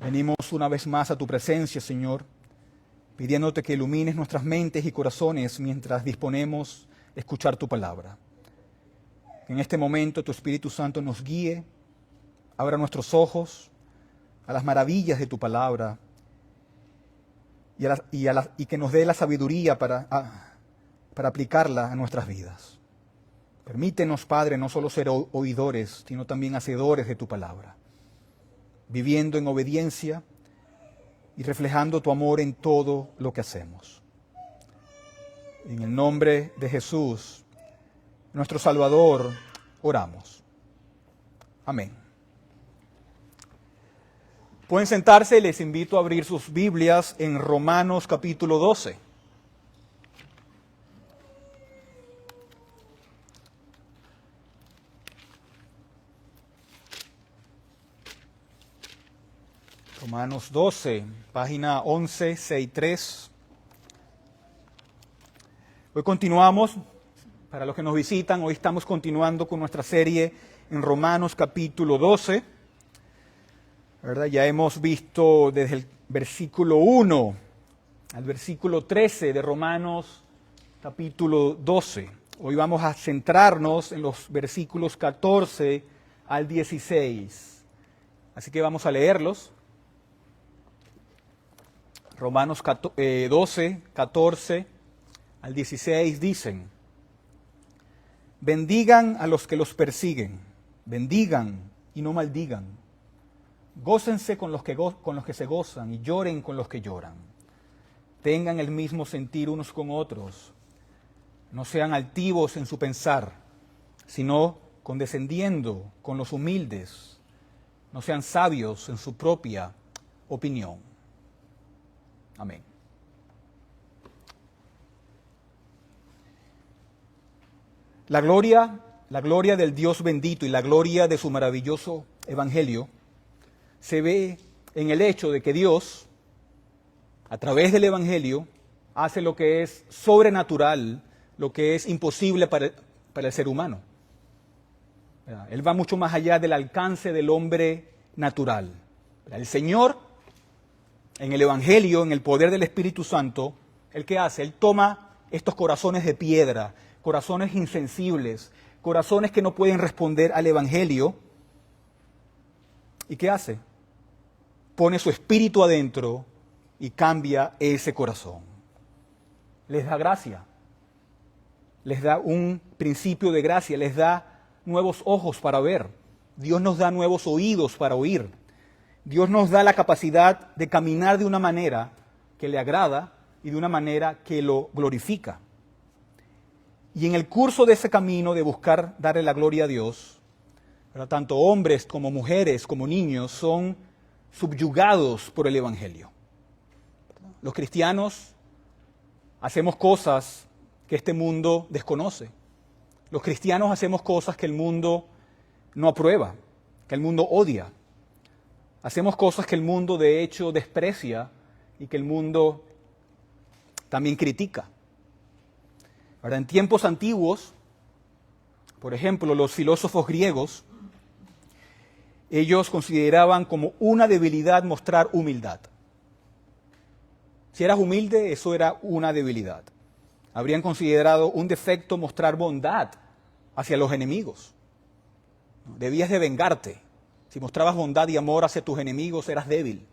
Venimos una vez más a tu presencia, Señor, pidiéndote que ilumines nuestras mentes y corazones mientras disponemos a escuchar tu palabra. Que en este momento tu Espíritu Santo nos guíe, abra nuestros ojos a las maravillas de tu palabra y que nos dé la sabiduría para aplicarla a nuestras vidas. Permítenos, Padre, no solo ser oidores, sino también hacedores de tu palabra, viviendo en obediencia y reflejando tu amor en todo lo que hacemos. En el nombre de Jesús, nuestro Salvador, oramos. Amén. Pueden sentarse, les invito a abrir sus Biblias en Romanos capítulo 12. Romanos 12, página 1163. Hoy continuamos, para los que nos visitan, hoy estamos continuando con nuestra serie en Romanos capítulo 12. ¿Verdad? Ya hemos visto desde el versículo 1 al versículo 13 de Romanos capítulo 12. Hoy vamos a centrarnos en los versículos 14 al 16. Así que vamos a leerlos. Romanos 12, 14 al 16 dicen: bendigan a los que los persiguen, bendigan y no maldigan. Gócense con los que se gozan y lloren con los que lloran. Tengan el mismo sentir unos con otros. No sean altivos en su pensar, sino condescendiendo con los humildes. No sean sabios en su propia opinión. Amén. La gloria del Dios bendito y la gloria de su maravilloso evangelio se ve en el hecho de que Dios, a través del evangelio, hace lo que es sobrenatural, lo que es imposible para el ser humano. Él va mucho más allá del alcance del hombre natural. El Señor, en el evangelio, en el poder del Espíritu Santo, ¿el qué hace? Él toma estos corazones de piedra, corazones insensibles, corazones que no pueden responder al evangelio. ¿Y qué hace? Pone su espíritu adentro y cambia ese corazón. Les da gracia, les da un principio de gracia, les da nuevos ojos para ver. Dios nos da nuevos oídos para oír. Dios nos da la capacidad de caminar de una manera que le agrada y de una manera que lo glorifica. Y en el curso de ese camino de buscar darle la gloria a Dios, ¿verdad?, tanto hombres como mujeres como niños son subyugados por el evangelio. Los cristianos hacemos cosas que este mundo desconoce. Los cristianos hacemos cosas que el mundo no aprueba, que el mundo odia. Hacemos cosas que el mundo de hecho desprecia y que el mundo también critica. Ahora, en tiempos antiguos, por ejemplo, los filósofos griegos, ellos consideraban como una debilidad mostrar humildad. Si eras humilde, eso era una debilidad. Habrían considerado un defecto mostrar bondad hacia los enemigos. Debías de vengarte. Si mostrabas bondad y amor hacia tus enemigos, eras débil.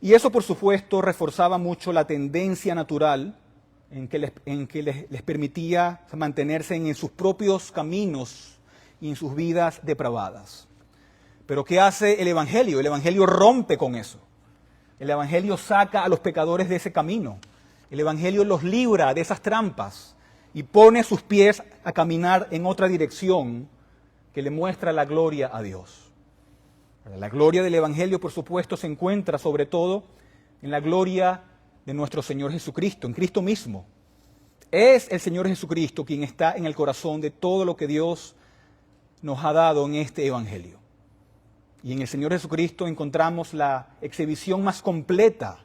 Y eso, por supuesto, reforzaba mucho la tendencia natural en que les permitía mantenerse en sus propios caminos y en sus vidas depravadas. Pero ¿qué hace el evangelio? El evangelio rompe con eso. El evangelio saca a los pecadores de ese camino. El evangelio los libra de esas trampas y pone sus pies a caminar en otra dirección que le muestra la gloria a Dios. La gloria del evangelio, por supuesto, se encuentra sobre todo en la gloria de nuestro Señor Jesucristo, en Cristo mismo. Es el Señor Jesucristo quien está en el corazón de todo lo que Dios nos ha dado en este evangelio. Y en el Señor Jesucristo encontramos la exhibición más completa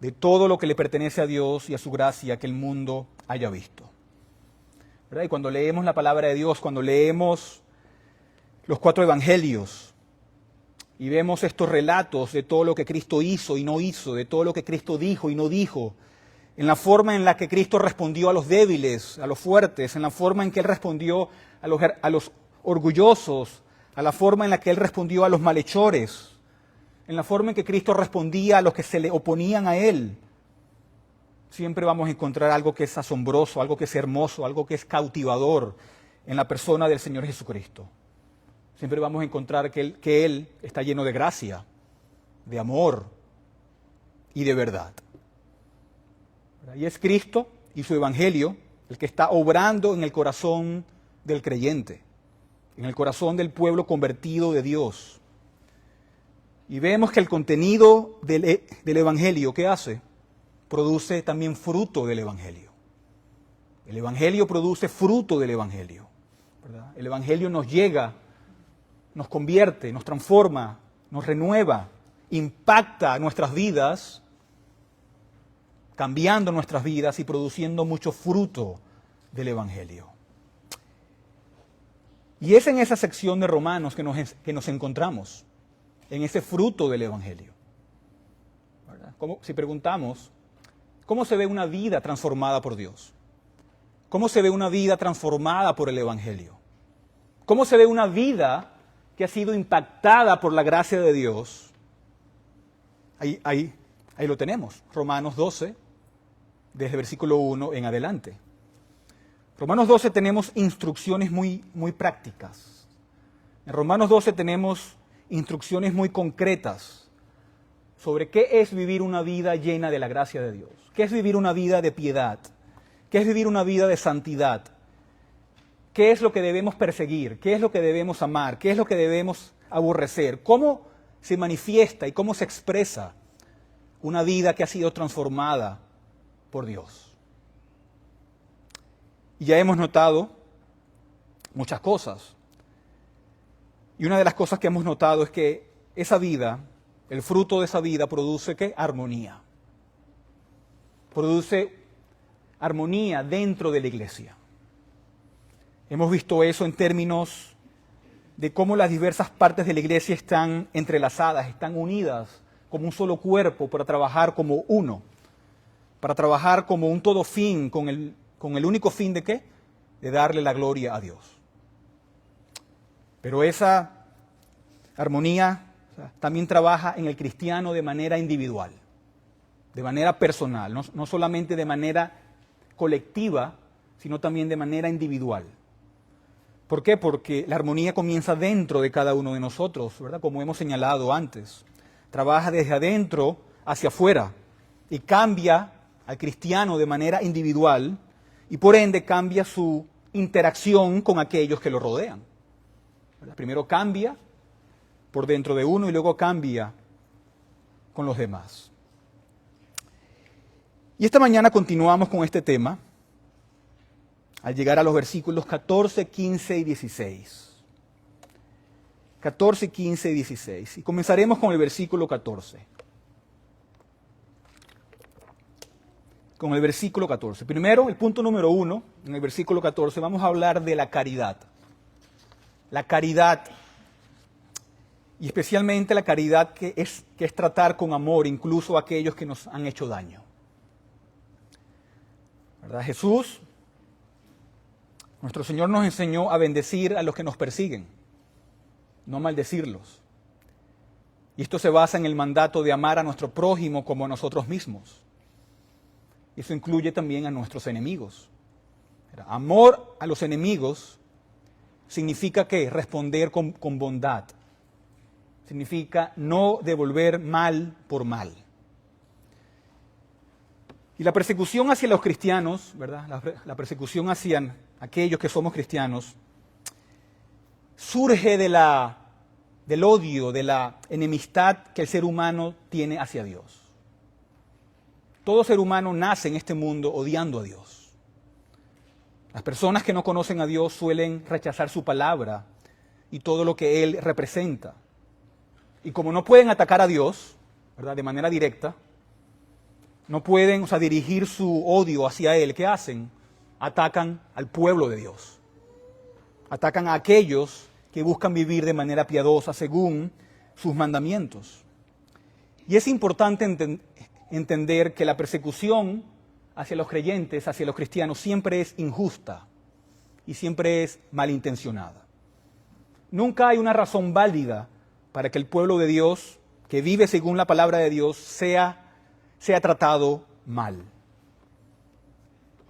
de todo lo que le pertenece a Dios y a su gracia que el mundo haya visto. ¿Verdad? Y cuando leemos la palabra de Dios, cuando leemos los 4 evangelios, y vemos estos relatos de todo lo que Cristo hizo y no hizo, de todo lo que Cristo dijo y no dijo, en la forma en la que Cristo respondió a los débiles, a los fuertes, en la forma en que Él respondió a los orgullosos, a la forma en la que Él respondió a los malhechores, en la forma en que Cristo respondía a los que se le oponían a Él, siempre vamos a encontrar algo que es asombroso, algo que es hermoso, algo que es cautivador en la persona del Señor Jesucristo. Siempre vamos a encontrar que Él está lleno de gracia, de amor y de verdad. Y es Cristo y su Evangelio el que está obrando en el corazón del creyente, en el corazón del pueblo convertido de Dios. Y vemos que el contenido del Evangelio, ¿qué hace? Produce también fruto del Evangelio. El Evangelio produce fruto del Evangelio, ¿verdad? El Evangelio nos llega, nos convierte, nos transforma, nos renueva, impacta nuestras vidas, cambiando nuestras vidas y produciendo mucho fruto del Evangelio. Y es en esa sección de Romanos que nos encontramos, en ese fruto del Evangelio. ¿Verdad? Si preguntamos, ¿cómo se ve una vida transformada por Dios? ¿Cómo se ve una vida transformada por el Evangelio? ¿Cómo se ve una vida que ha sido impactada por la gracia de Dios? Ahí lo tenemos, Romanos 12, desde el versículo 1 en adelante. Romanos 12 tenemos instrucciones muy prácticas. En Romanos 12 tenemos instrucciones muy concretas sobre qué es vivir una vida llena de la gracia de Dios, qué es vivir una vida de piedad, qué es vivir una vida de santidad, qué es lo que debemos perseguir, qué es lo que debemos amar, qué es lo que debemos aborrecer, cómo se manifiesta y cómo se expresa una vida que ha sido transformada por Dios. Y ya hemos notado muchas cosas. Y una de las cosas que hemos notado es que esa vida, el fruto de esa vida produce ¿qué? Armonía. Produce armonía dentro de la iglesia. Hemos visto eso en términos de cómo las diversas partes de la iglesia están entrelazadas, están unidas como un solo cuerpo para trabajar como uno, para trabajar como un todo fin, con el único fin de ¿qué? De darle la gloria a Dios. Pero esa armonía también trabaja en el cristiano de manera individual, de manera personal, no solamente de manera colectiva, sino también de manera individual. ¿Por qué? Porque la armonía comienza dentro de cada uno de nosotros, ¿verdad? Como hemos señalado antes. Trabaja desde adentro hacia afuera y cambia al cristiano de manera individual y por ende cambia su interacción con aquellos que lo rodean. ¿Verdad? Primero cambia por dentro de uno y luego cambia con los demás. Y esta mañana continuamos con este tema al llegar a los versículos 14, 15 y 16. 14, 15 y 16. Y comenzaremos con el versículo 14. Con el versículo 14. Primero, el punto número 1, en el versículo 14, vamos a hablar de la caridad. La caridad, y especialmente la caridad que es tratar con amor incluso a aquellos que nos han hecho daño. ¿Verdad? Jesús, nuestro Señor, nos enseñó a bendecir a los que nos persiguen, no maldecirlos. Y esto se basa en el mandato de amar a nuestro prójimo como a nosotros mismos. Eso incluye también a nuestros enemigos. Amor a los enemigos significa ¿qué? Responder con bondad. Significa no devolver mal por mal. Y la persecución hacia los cristianos, ¿verdad? La persecución hacia aquellos que somos cristianos, surge del odio, de la enemistad que el ser humano tiene hacia Dios. Todo ser humano nace en este mundo odiando a Dios. Las personas que no conocen a Dios suelen rechazar su palabra y todo lo que Él representa. Y como no pueden atacar a Dios, ¿verdad? De manera directa, no pueden, dirigir su odio hacia Él, ¿qué hacen? Atacan al pueblo de Dios. Atacan a aquellos que buscan vivir de manera piadosa según sus mandamientos. Y es importante entender que la persecución hacia los creyentes, hacia los cristianos, siempre es injusta y siempre es malintencionada. Nunca hay una razón válida para que el pueblo de Dios, que vive según la palabra de Dios, sea tratado mal.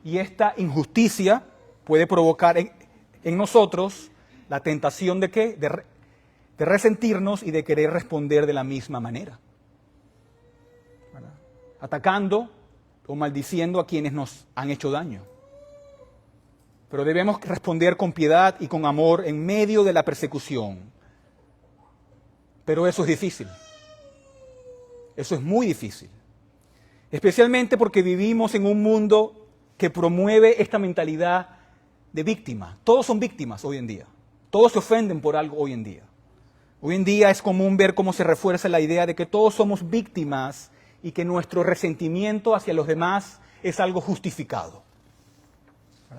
Y esta injusticia puede provocar en nosotros la tentación ¿de qué? De resentirnos y de querer responder de la misma manera, ¿verdad? Atacando o maldiciendo a quienes nos han hecho daño. Pero debemos responder con piedad y con amor en medio de la persecución. Pero eso es difícil. Eso es muy difícil. Especialmente porque vivimos en un mundo que promueve esta mentalidad de víctima. Todos son víctimas hoy en día. Todos se ofenden por algo hoy en día. Hoy en día es común ver cómo se refuerza la idea de que todos somos víctimas y que nuestro resentimiento hacia los demás es algo justificado.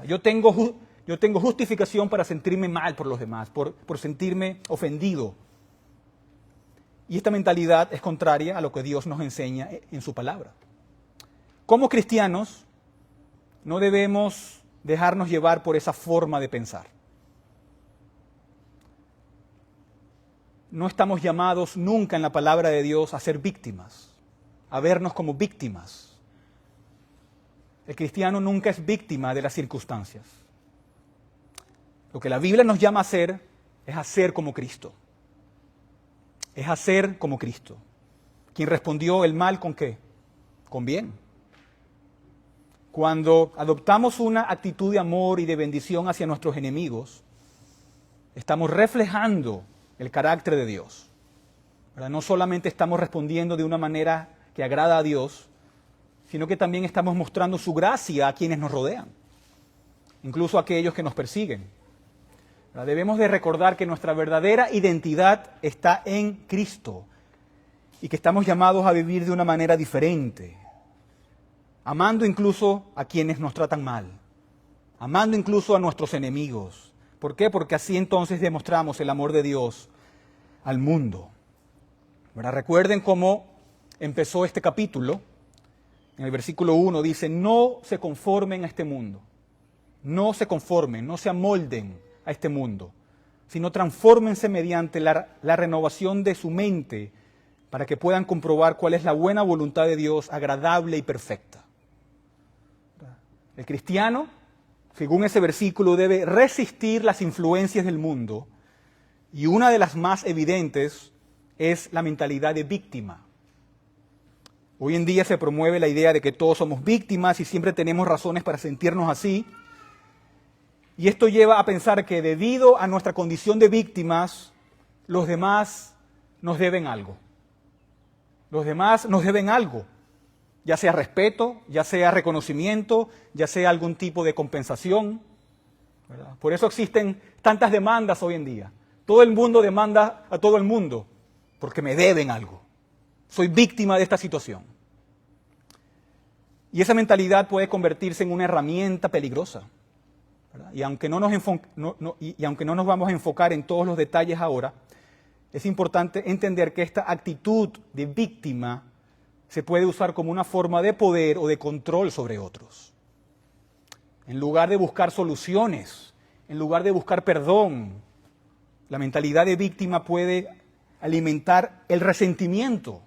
Yo tengo justificación para sentirme mal por los demás, por sentirme ofendido. Y esta mentalidad es contraria a lo que Dios nos enseña en su palabra. Como cristianos, no debemos dejarnos llevar por esa forma de pensar. No estamos llamados nunca en la palabra de Dios a ser víctimas, a vernos como víctimas. El cristiano nunca es víctima de las circunstancias. Lo que la Biblia nos llama a hacer es hacer como Cristo. Es hacer como Cristo. ¿Quién respondió el mal con qué? Con bien. Cuando adoptamos una actitud de amor y de bendición hacia nuestros enemigos, estamos reflejando el carácter de Dios. ¿Verdad? No solamente estamos respondiendo de una manera que agrada a Dios, sino que también estamos mostrando su gracia a quienes nos rodean, incluso a aquellos que nos persiguen. ¿Verdad? Debemos de recordar que nuestra verdadera identidad está en Cristo y que estamos llamados a vivir de una manera diferente, amando incluso a quienes nos tratan mal, amando incluso a nuestros enemigos. ¿Por qué? Porque así entonces demostramos el amor de Dios al mundo. ¿Verdad? Recuerden cómo empezó este capítulo. En el versículo 1 dice, no se conformen a este mundo, no se conformen, no se amolden a este mundo, sino transfórmense mediante la renovación de su mente para que puedan comprobar cuál es la buena voluntad de Dios, agradable y perfecta. El cristiano, según ese versículo, debe resistir las influencias del mundo y una de las más evidentes es la mentalidad de víctima. Hoy en día se promueve la idea de que todos somos víctimas y siempre tenemos razones para sentirnos así. Y esto lleva a pensar que debido a nuestra condición de víctimas, los demás nos deben algo. Los demás nos deben algo, ya sea respeto, ya sea reconocimiento, ya sea algún tipo de compensación, ¿verdad? Por eso existen tantas demandas hoy en día. Todo el mundo demanda a todo el mundo porque me deben algo. Soy víctima de esta situación. Y esa mentalidad puede convertirse en una herramienta peligrosa, ¿verdad? Y aunque no nos vamos a enfocar en todos los detalles ahora, es importante entender que esta actitud de víctima se puede usar como una forma de poder o de control sobre otros. En lugar de buscar soluciones, en lugar de buscar perdón, la mentalidad de víctima puede alimentar el resentimiento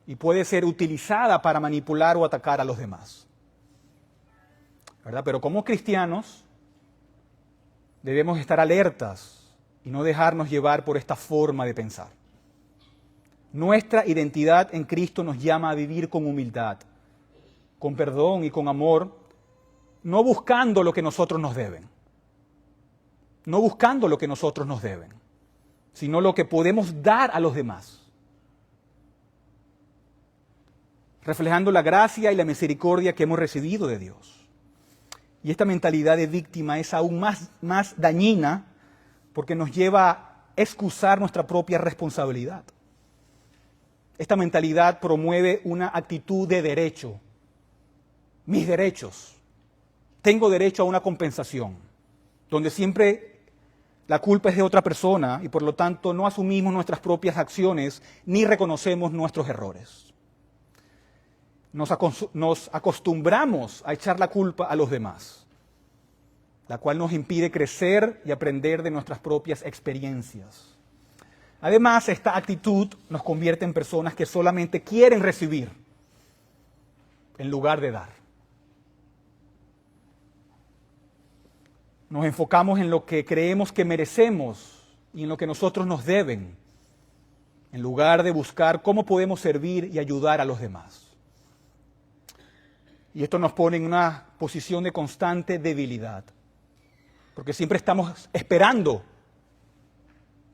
y puede ser utilizada para manipular o atacar a los demás, ¿verdad? Pero como cristianos debemos estar alertas y no dejarnos llevar por esta forma de pensar. Nuestra identidad en Cristo nos llama a vivir con humildad, con perdón y con amor, no buscando lo que nosotros nos deben, no buscando lo que nosotros nos deben, sino lo que podemos dar a los demás, reflejando la gracia y la misericordia que hemos recibido de Dios. Y esta mentalidad de víctima es aún más dañina porque nos lleva a excusar nuestra propia responsabilidad. Esta mentalidad promueve una actitud de derecho. Mis derechos. Tengo derecho a una compensación, donde siempre La culpa es de otra persona y por lo tanto no asumimos nuestras propias acciones ni reconocemos nuestros errores. Nos acostumbramos a echar la culpa a los demás, la cual nos impide crecer y aprender de nuestras propias experiencias. Además, esta actitud nos convierte en personas que solamente quieren recibir en lugar de dar. Nos enfocamos en lo que creemos que merecemos y en lo que nosotros nos deben, en lugar de buscar cómo podemos servir y ayudar a los demás. Y esto nos pone en una posición de constante debilidad, porque siempre estamos esperando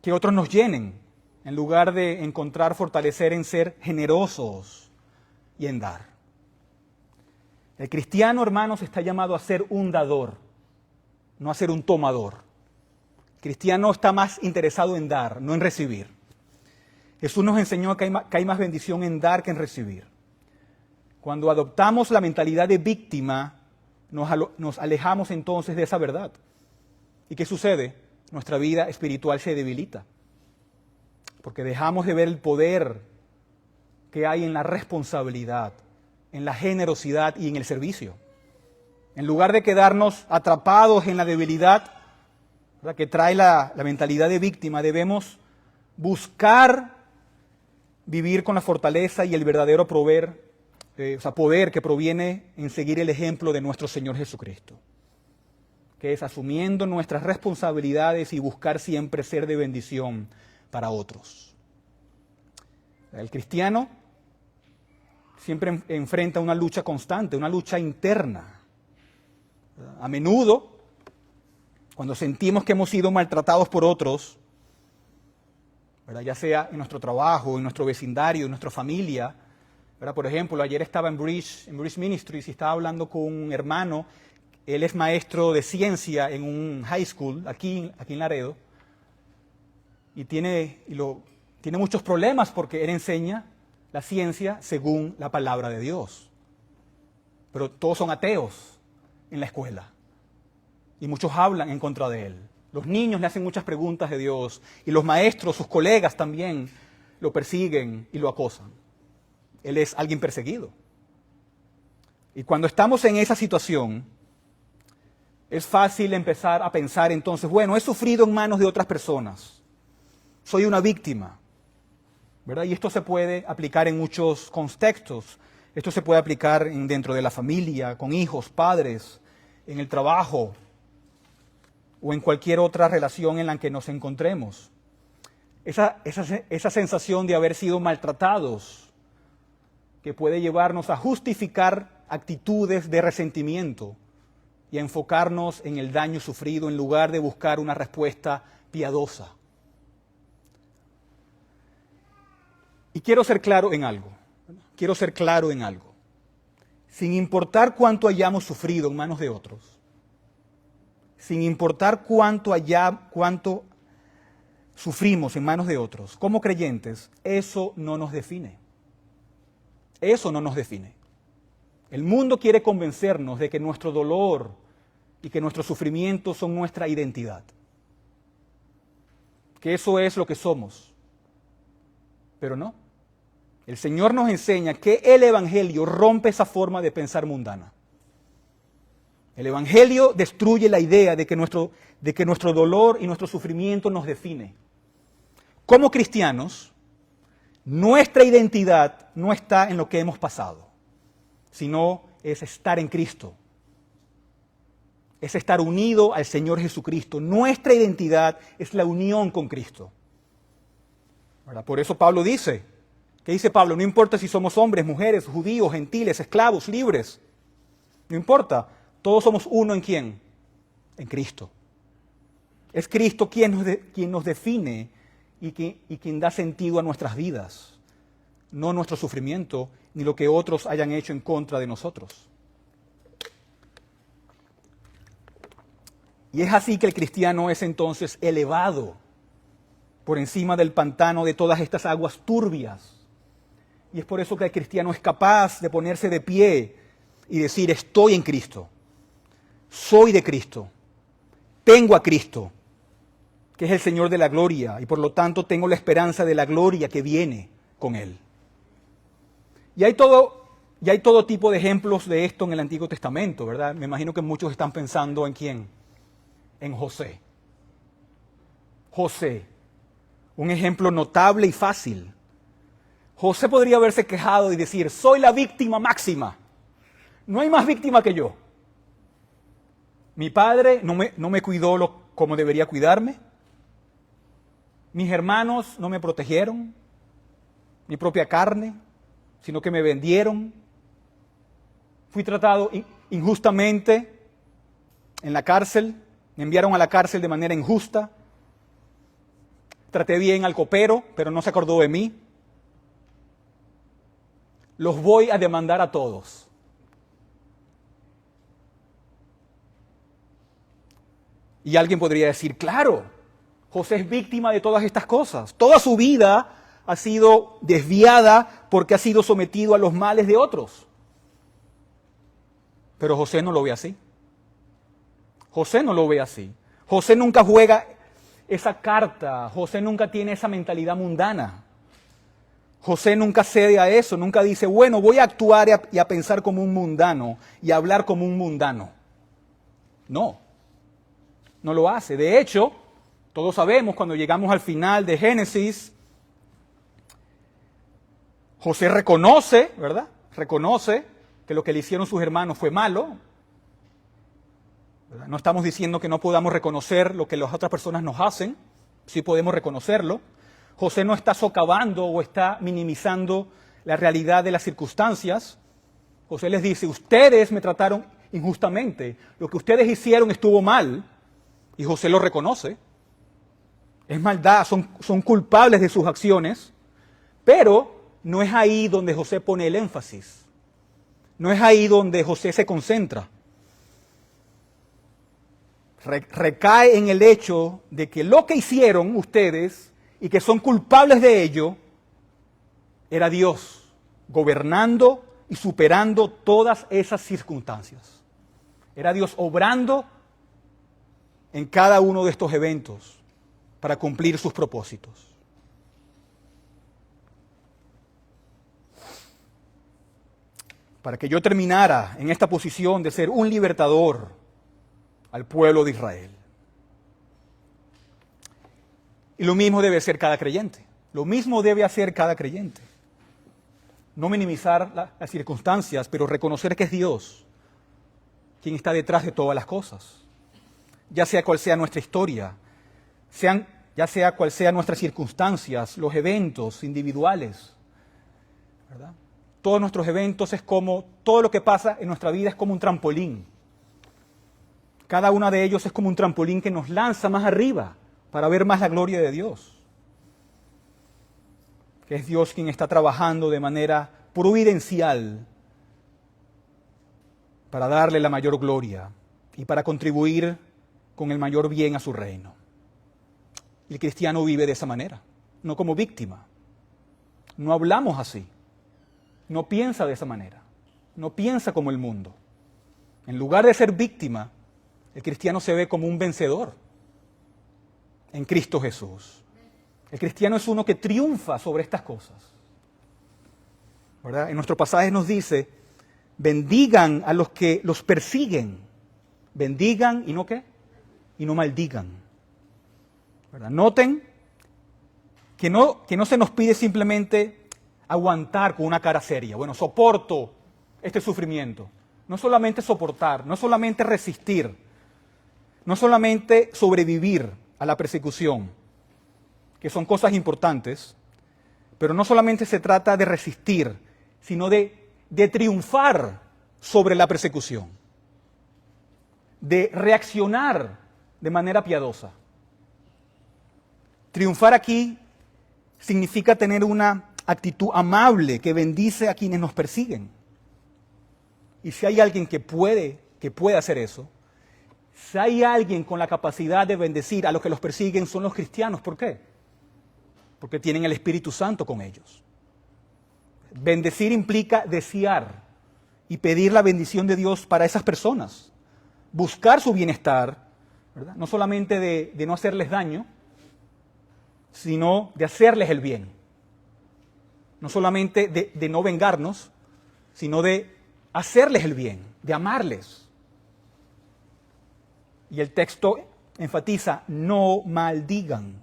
que otros nos llenen, en lugar de encontrar fortalecer en ser generosos y en dar. El cristiano, hermanos, está llamado a ser un dador, no a ser un tomador. El cristiano está más interesado en dar, no en recibir. Jesús nos enseñó que hay más bendición en dar que en recibir. Cuando adoptamos la mentalidad de víctima, nos alejamos entonces de esa verdad. ¿Y qué sucede? Nuestra vida espiritual se debilita, porque dejamos de ver el poder que hay en la responsabilidad, en la generosidad y en el servicio. En lugar de quedarnos atrapados en la debilidad, ¿verdad?, que trae la mentalidad de víctima, debemos buscar vivir con la fortaleza y el verdadero poder que proviene en seguir el ejemplo de nuestro Señor Jesucristo, que es asumiendo nuestras responsabilidades y buscar siempre ser de bendición para otros. El cristiano siempre enfrenta una lucha constante, una lucha interna. A menudo, cuando sentimos que hemos sido maltratados por otros, ¿verdad?, ya sea en nuestro trabajo, en nuestro vecindario, en nuestra familia, ¿verdad? Por ejemplo, ayer estaba en Bridge Ministries y estaba hablando con un hermano. Él es maestro de ciencia en un high school aquí en Laredo y tiene muchos problemas porque él enseña la ciencia según la palabra de Dios. Pero todos son ateos en la escuela y muchos hablan en contra de él. Los niños le hacen muchas preguntas de Dios y los maestros, sus colegas también, lo persiguen y lo acosan. Él es alguien perseguido. Y cuando estamos en esa situación, es fácil empezar a pensar entonces, bueno, he sufrido en manos de otras personas, soy una víctima, ¿verdad? Y esto se puede aplicar en muchos contextos. Esto se puede aplicar dentro de la familia, con hijos, padres, en el trabajo o en cualquier otra relación en la que nos encontremos. Esa sensación de haber sido maltratados, que puede llevarnos a justificar actitudes de resentimiento y a enfocarnos en el daño sufrido en lugar de buscar una respuesta piadosa. Y quiero ser claro en algo. Sin importar cuánto hayamos sufrido en manos de otros, sin importar cuánto sufrimos en manos de otros, como creyentes, eso no nos define. Eso no nos define. El mundo quiere convencernos de que nuestro dolor y que nuestros sufrimientos son nuestra identidad, que eso es lo que somos. Pero no. El Señor nos enseña que el Evangelio rompe esa forma de pensar mundana. El Evangelio destruye la idea de que nuestro dolor y nuestro sufrimiento nos define. Como cristianos, nuestra identidad no está en lo que hemos pasado, sino es estar en Cristo. Es estar unido al Señor Jesucristo. Nuestra identidad es la unión con Cristo. ¿Verdad? Por eso Pablo dice, ¿qué dice Pablo? No importa si somos hombres, mujeres, judíos, gentiles, esclavos, libres. No importa. Todos somos uno en ¿quién? En Cristo. Es Cristo quien nos define y quien da sentido a nuestras vidas, no nuestro sufrimiento, ni lo que otros hayan hecho en contra de nosotros. Y es así que el cristiano es entonces elevado por encima del pantano de todas estas aguas turbias. Y es por eso que el cristiano es capaz de ponerse de pie y decir, estoy en Cristo, soy de Cristo, tengo a Cristo, que es el Señor de la gloria, y por lo tanto tengo la esperanza de la gloria que viene con Él. Y hay todo tipo de ejemplos de esto en el Antiguo Testamento, ¿verdad? Me imagino que muchos están pensando en ¿quién? En José. José, un ejemplo notable y fácil. José podría haberse quejado y decir, soy la víctima máxima. No hay más víctima que yo. Mi padre no me cuidó como debería cuidarme. Mis hermanos no me protegieron, mi propia carne, sino que me vendieron. Fui tratado injustamente en la cárcel, me enviaron a la cárcel de manera injusta. Traté bien al copero, pero no se acordó de mí. Los voy a demandar a todos. Y alguien podría decir, claro, José es víctima de todas estas cosas. Toda su vida ha sido desviada porque ha sido sometido a los males de otros. Pero José no lo ve así. José no lo ve así. José nunca juega esa carta. José nunca tiene esa mentalidad mundana. José nunca cede a eso. Nunca dice, bueno, voy a actuar y a pensar como un mundano y a hablar como un mundano. No lo hace. De hecho, todos sabemos cuando llegamos al final de Génesis, José reconoce, ¿verdad? Reconoce que lo que le hicieron sus hermanos fue malo. ¿Verdad? No estamos diciendo que no podamos reconocer lo que las otras personas nos hacen, sí podemos reconocerlo. José no está socavando o está minimizando la realidad de las circunstancias. José les dice, ustedes me trataron injustamente, lo que ustedes hicieron estuvo mal, y José lo reconoce. Es maldad, son culpables de sus acciones, pero no es ahí donde José pone el énfasis. No es ahí donde José se concentra. Recae en el hecho de que lo que hicieron ustedes y que son culpables de ello, era Dios gobernando y superando todas esas circunstancias. Era Dios obrando en cada uno de estos eventos para cumplir sus propósitos. Para que yo terminara en esta posición de ser un libertador al pueblo de Israel. Y lo mismo debe ser cada creyente. Lo mismo debe hacer cada creyente. No minimizar las circunstancias, pero reconocer que es Dios quien está detrás de todas las cosas. Ya sea cual sea nuestra historia, ya sea cual sean nuestras circunstancias, los eventos individuales, ¿verdad? Todos nuestros eventos es como, todo lo que pasa en nuestra vida es como un trampolín. Cada uno de ellos es como un trampolín que nos lanza más arriba para ver más la gloria de Dios. Que es Dios quien está trabajando de manera providencial para darle la mayor gloria y para contribuir con el mayor bien a su reino. El cristiano vive de esa manera, no como víctima. No hablamos así. No piensa de esa manera. No piensa como el mundo. En lugar de ser víctima, el cristiano se ve como un vencedor en Cristo Jesús. El cristiano es uno que triunfa sobre estas cosas. ¿Verdad? En nuestro pasaje nos dice, bendigan a los que los persiguen. Bendigan y no ¿qué? Y no maldigan. ¿Verdad? Noten que no se nos pide simplemente aguantar con una cara seria. Bueno, soporto este sufrimiento. No solamente soportar, no solamente resistir, no solamente sobrevivir a la persecución, que son cosas importantes, pero no solamente se trata de resistir, sino de triunfar sobre la persecución, de reaccionar de manera piadosa. Triunfar aquí significa tener una actitud amable que bendice a quienes nos persiguen. Y si hay alguien que puede hacer eso, si hay alguien con la capacidad de bendecir a los que los persiguen, son los cristianos. ¿Por qué? Porque tienen el Espíritu Santo con ellos. Bendecir implica desear y pedir la bendición de Dios para esas personas. Buscar su bienestar, ¿verdad? No solamente de no hacerles daño, sino de hacerles el bien. No solamente de no vengarnos, sino de hacerles el bien, de amarles. Y el texto enfatiza, no maldigan,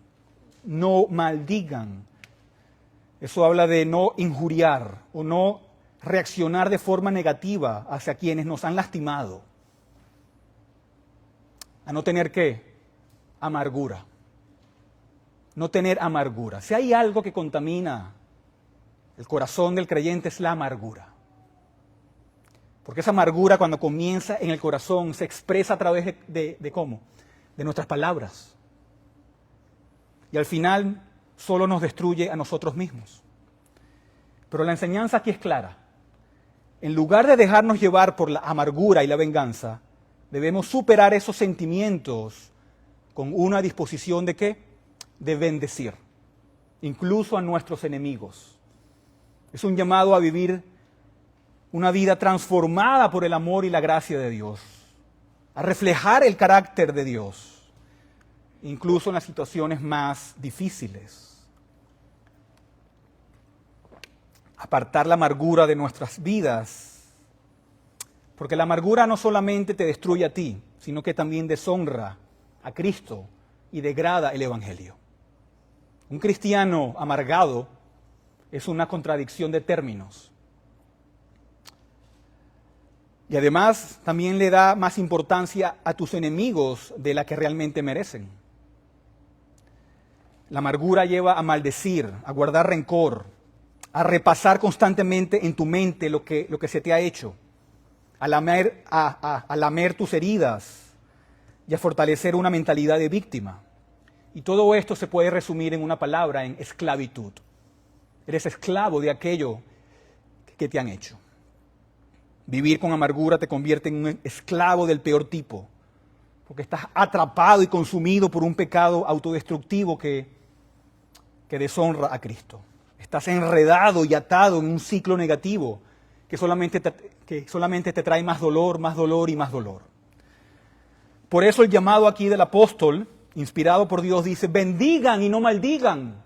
no maldigan. Eso habla de no injuriar o no reaccionar de forma negativa hacia quienes nos han lastimado. A no tener ¿qué? Amargura. No tener amargura. Si hay algo que contamina el corazón del creyente es la amargura. Porque esa amargura cuando comienza en el corazón se expresa a través de ¿cómo? De nuestras palabras. Y al final solo nos destruye a nosotros mismos. Pero la enseñanza aquí es clara. En lugar de dejarnos llevar por la amargura y la venganza, debemos superar esos sentimientos con una disposición de ¿qué? De bendecir, incluso a nuestros enemigos. Es un llamado a vivir una vida transformada por el amor y la gracia de Dios, a reflejar el carácter de Dios, incluso en las situaciones más difíciles. Apartar la amargura de nuestras vidas, porque la amargura no solamente te destruye a ti, sino que también deshonra a Cristo y degrada el Evangelio. Un cristiano amargado es una contradicción de términos. Y además también le da más importancia a tus enemigos de la que realmente merecen. La amargura lleva a maldecir, a guardar rencor, a repasar constantemente en tu mente lo que se te ha hecho, a lamer tus heridas y a fortalecer una mentalidad de víctima. Y todo esto se puede resumir en una palabra, en esclavitud. Eres esclavo de aquello que te han hecho. Vivir con amargura te convierte en un esclavo del peor tipo, porque estás atrapado y consumido por un pecado autodestructivo que deshonra a Cristo. Estás enredado y atado en un ciclo negativo que solamente te trae más dolor y más dolor. Por eso el llamado aquí del apóstol, inspirado por Dios, dice, bendigan y no maldigan.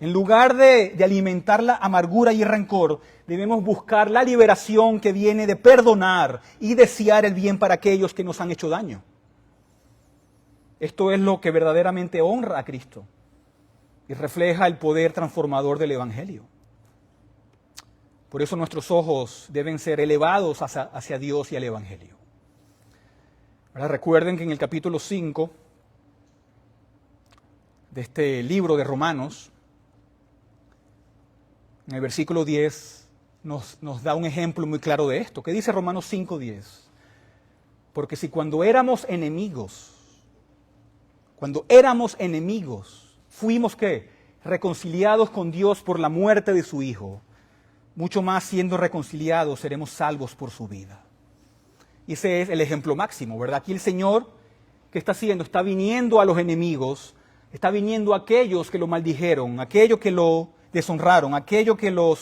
En lugar de alimentar la amargura y el rencor, debemos buscar la liberación que viene de perdonar y desear el bien para aquellos que nos han hecho daño. Esto es lo que verdaderamente honra a Cristo y refleja el poder transformador del Evangelio. Por eso nuestros ojos deben ser elevados hacia Dios y al Evangelio. Ahora recuerden que en el capítulo 5 de este libro de Romanos, en el versículo 10 nos da un ejemplo muy claro de esto. ¿Qué dice Romanos 5:10? Porque si cuando éramos enemigos, fuimos ¿qué? Reconciliados con Dios por la muerte de su Hijo, mucho más siendo reconciliados seremos salvos por su vida. Y ese es el ejemplo máximo, ¿verdad? Aquí el Señor, ¿qué está haciendo? Está viniendo a los enemigos, está viniendo a aquellos que lo maldijeron, aquellos que lo deshonraron, aquellos que lo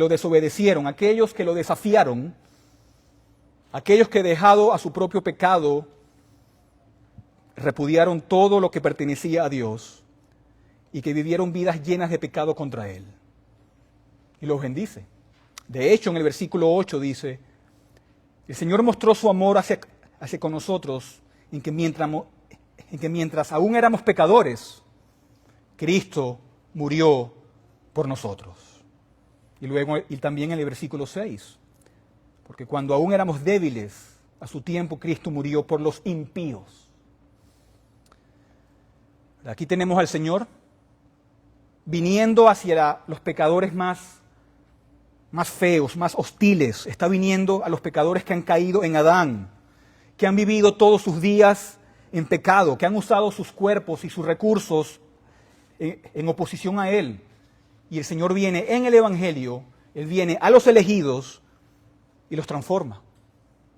desobedecieron, aquellos que lo desafiaron, aquellos que dejado a su propio pecado, repudiaron todo lo que pertenecía a Dios y que vivieron vidas llenas de pecado contra Él. Y los bendice. De hecho, en el versículo 8 dice, el Señor mostró su amor hacia con nosotros en que mientras aún éramos pecadores, Cristo murió por nosotros. Y luego, y también en el versículo 6, porque cuando aún éramos débiles, a su tiempo Cristo murió por los impíos. Aquí tenemos al Señor viniendo hacia los pecadores más feos, más hostiles. Está viniendo a los pecadores que han caído en Adán, que han vivido todos sus días en pecado, que han usado sus cuerpos y sus recursos en oposición a Él. Y el Señor viene en el Evangelio, Él viene a los elegidos y los transforma.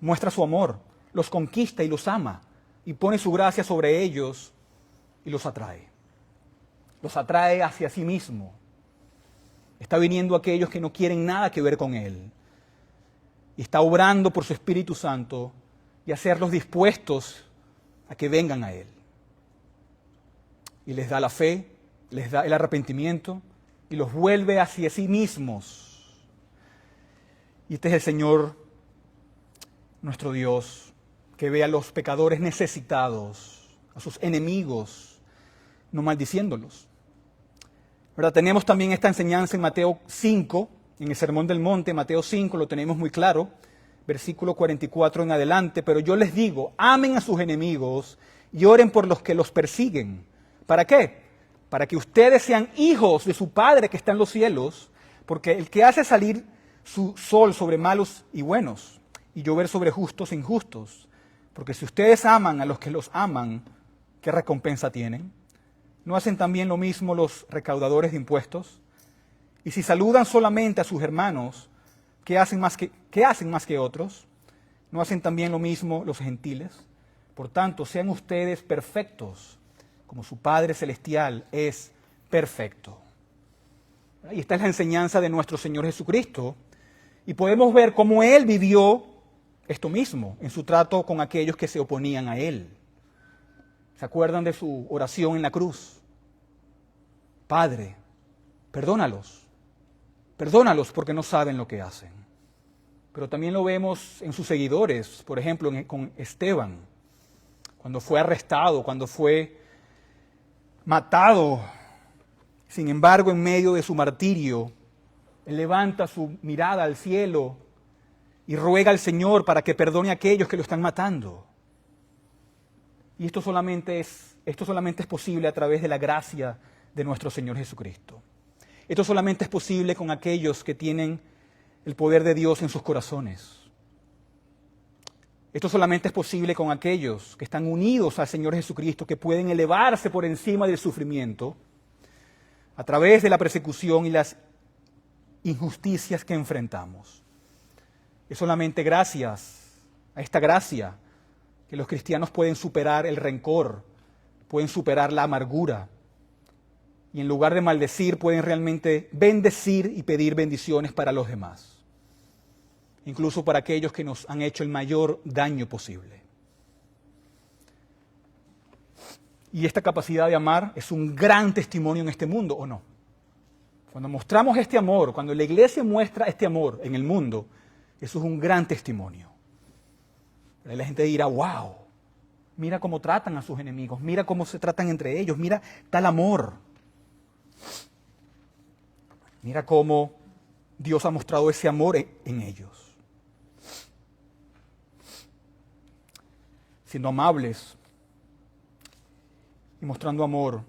Muestra su amor, los conquista y los ama, y pone su gracia sobre ellos y los atrae. Los atrae hacia sí mismo. Está viniendo a aquellos que no quieren nada que ver con Él. Y está obrando por su Espíritu Santo y hacerlos dispuestos a que vengan a Él. y les da la fe, les da el arrepentimiento y los vuelve hacia sí mismos. Y este es el Señor, nuestro Dios, que ve a los pecadores necesitados, a sus enemigos, no maldiciéndolos. ¿Verdad? Tenemos también esta enseñanza en Mateo 5, en el Sermón del Monte, Mateo 5, lo tenemos muy claro, versículo 44 en adelante, pero yo les digo, amen a sus enemigos y oren por los que los persiguen. ¿Para qué? Para que ustedes sean hijos de su Padre que está en los cielos, porque el que hace salir su sol sobre malos y buenos, y llover sobre justos e injustos, porque si ustedes aman a los que los aman, ¿qué recompensa tienen? ¿No hacen también lo mismo los recaudadores de impuestos? Y si saludan solamente a sus hermanos, ¿qué hacen más que otros? ¿No hacen también lo mismo los gentiles? Por tanto, sean ustedes perfectos, como su Padre Celestial es perfecto. Y esta es la enseñanza de nuestro Señor Jesucristo. Y podemos ver cómo Él vivió esto mismo en su trato con aquellos que se oponían a Él. ¿Se acuerdan de su oración en la cruz? Padre, perdónalos porque no saben lo que hacen. Pero también lo vemos en sus seguidores, por ejemplo, con Esteban, cuando fue arrestado, cuando fue matado. Sin embargo, en medio de su martirio, él levanta su mirada al cielo y ruega al Señor para que perdone a aquellos que lo están matando. Y esto solamente es posible a través de la gracia de nuestro Señor Jesucristo. Esto solamente es posible con aquellos que tienen el poder de Dios en sus corazones. Esto solamente es posible con aquellos que están unidos al Señor Jesucristo, que pueden elevarse por encima del sufrimiento a través de la persecución y las injusticias que enfrentamos. Es solamente gracias a esta gracia que los cristianos pueden superar el rencor, pueden superar la amargura, y en lugar de maldecir pueden realmente bendecir y pedir bendiciones para los demás, incluso para aquellos que nos han hecho el mayor daño posible. Y esta capacidad de amar es un gran testimonio en este mundo, ¿o no? Cuando mostramos este amor, cuando la iglesia muestra este amor en el mundo, eso es un gran testimonio. La gente dirá, wow, mira cómo tratan a sus enemigos, mira cómo se tratan entre ellos, mira tal amor. Mira cómo Dios ha mostrado ese amor en ellos. Siendo amables y mostrando amor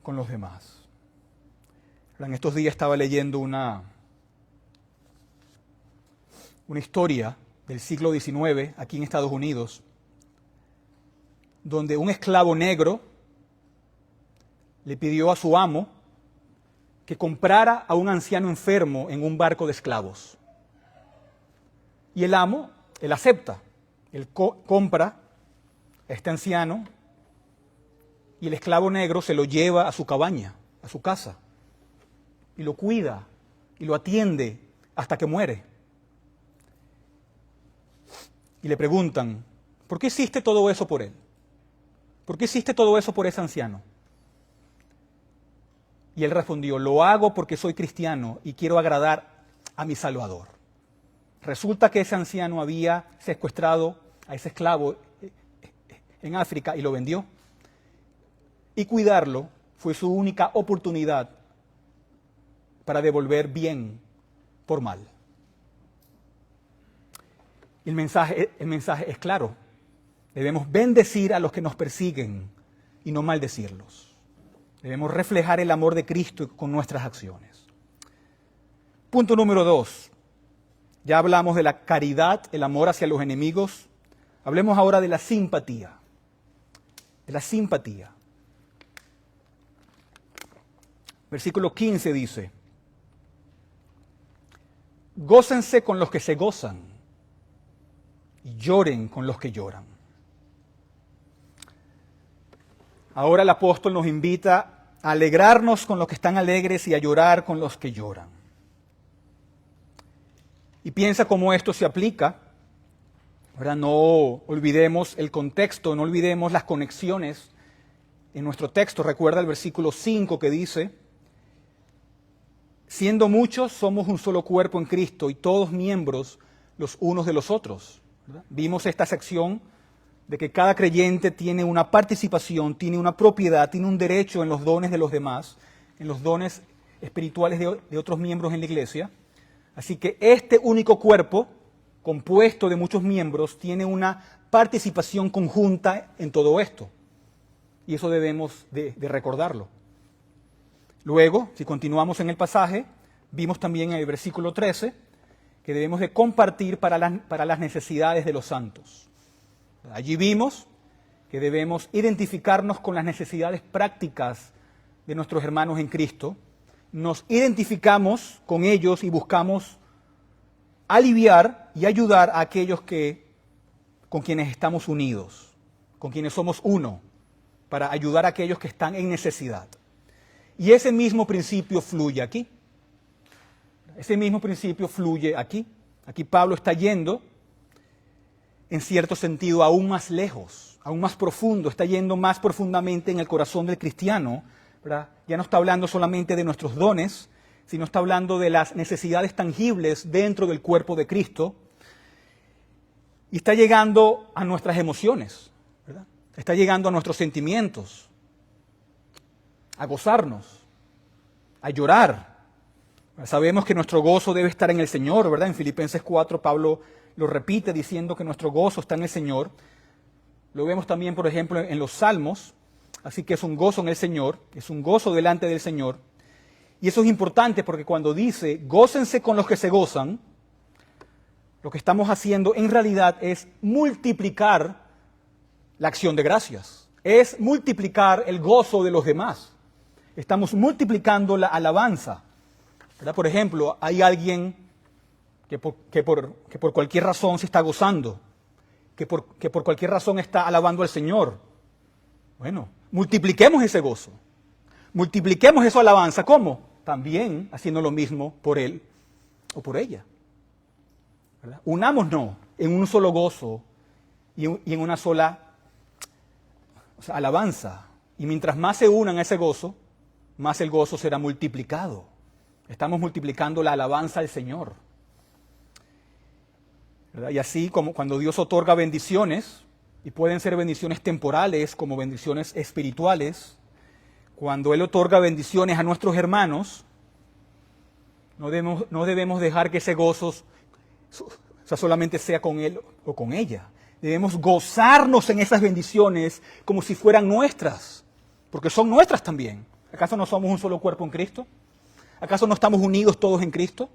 con los demás. En estos días estaba leyendo una historia del siglo XIX aquí en Estados Unidos, donde un esclavo negro le pidió a su amo que comprara a un anciano enfermo en un barco de esclavos. Y el amo, él acepta, él compra a este anciano y el esclavo negro se lo lleva a su cabaña, a su casa, y lo cuida y lo atiende hasta que muere. Y le preguntan, ¿por qué hiciste todo eso por él? ¿Por qué hiciste todo eso por ese anciano? Y él respondió, lo hago porque soy cristiano y quiero agradar a mi Salvador. Resulta que ese anciano había secuestrado a ese esclavo en África y lo vendió. Y cuidarlo fue su única oportunidad para devolver bien por mal. El mensaje es claro. Debemos bendecir a los que nos persiguen y no maldecirlos. Debemos reflejar el amor de Cristo con nuestras acciones. Punto número 2. Ya hablamos de la caridad, el amor hacia los enemigos. Hablemos ahora de la simpatía. De la simpatía. Versículo 15 dice, gócense con los que se gozan y lloren con los que lloran. Ahora el apóstol nos invita a alegrarnos con los que están alegres y a llorar con los que lloran. Y piensa cómo esto se aplica. Ahora no olvidemos el contexto, no olvidemos las conexiones en nuestro texto, recuerda el versículo 5 que dice, siendo muchos, somos un solo cuerpo en Cristo y todos miembros los unos de los otros. ¿Verdad? Vimos esta sección de que cada creyente tiene una participación, tiene una propiedad, tiene un derecho en los dones de los demás, en los dones espirituales de otros miembros en la iglesia. Así que este único cuerpo, compuesto de muchos miembros, tiene una participación conjunta en todo esto. Y eso debemos de recordarlo. Luego, si continuamos en el pasaje, vimos también en el versículo 13 que debemos de compartir para las necesidades de los santos. Allí vimos que debemos identificarnos con las necesidades prácticas de nuestros hermanos en Cristo. Nos identificamos con ellos y buscamos aliviar y ayudar a aquellos con quienes estamos unidos, con quienes somos uno, para ayudar a aquellos que están en necesidad. Y ese mismo principio fluye aquí. Ese mismo principio fluye aquí. Aquí Pablo está yendo, en cierto sentido, aún más lejos, aún más profundo, está yendo más profundamente en el corazón del cristiano, ¿verdad? Ya no está hablando solamente de nuestros dones, sino está hablando de las necesidades tangibles dentro del cuerpo de Cristo, y está llegando a nuestras emociones, ¿verdad? Está llegando a nuestros sentimientos, a gozarnos, a llorar. Sabemos que nuestro gozo debe estar en el Señor, ¿verdad? En Filipenses 4 Pablo lo repite diciendo que nuestro gozo está en el Señor. Lo vemos también, por ejemplo, en los Salmos. Así que es un gozo en el Señor, es un gozo delante del Señor. Y eso es importante porque cuando dice, gócense con los que se gozan, lo que estamos haciendo en realidad es multiplicar la acción de gracias. Es multiplicar el gozo de los demás. Estamos multiplicando la alabanza, ¿verdad? Por ejemplo, hay alguien que por cualquier razón se está gozando, que por cualquier razón está alabando al Señor. Bueno, multipliquemos ese gozo, multipliquemos esa alabanza. ¿Cómo? También haciendo lo mismo por él o por ella, ¿verdad? Unámonos en un solo gozo y en una sola alabanza. Y mientras más se unan a ese gozo, más el gozo será multiplicado. Estamos multiplicando la alabanza al Señor, ¿verdad? Y así como cuando Dios otorga bendiciones, y pueden ser bendiciones temporales como bendiciones espirituales, cuando Él otorga bendiciones a nuestros hermanos, no debemos dejar que ese gozo solamente sea con él o con ella. Debemos gozarnos en esas bendiciones como si fueran nuestras, porque son nuestras también. ¿Acaso no somos un solo cuerpo en Cristo? ¿Acaso no estamos unidos todos en Cristo?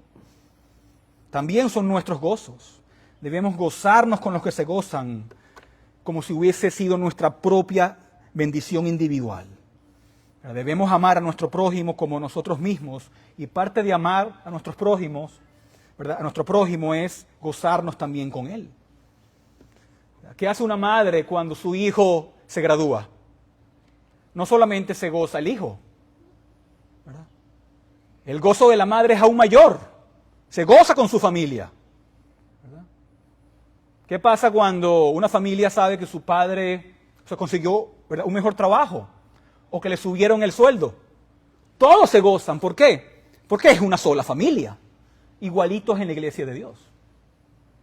También son nuestros gozos. Debemos gozarnos con los que se gozan, como si hubiese sido nuestra propia bendición individual. Debemos amar a nuestro prójimo como nosotros mismos, y parte de amar a nuestros prójimos, ¿verdad? A nuestro prójimo es gozarnos también con él. ¿Qué hace una madre cuando su hijo se gradúa? No solamente se goza el hijo, ¿verdad? El gozo de la madre es aún mayor, se goza con su familia, ¿verdad? ¿Qué pasa cuando una familia sabe que su padre consiguió, ¿verdad?, un mejor trabajo o que le subieron el sueldo? Todos se gozan. ¿Por qué? Porque es una sola familia. Igualitos en la iglesia de Dios.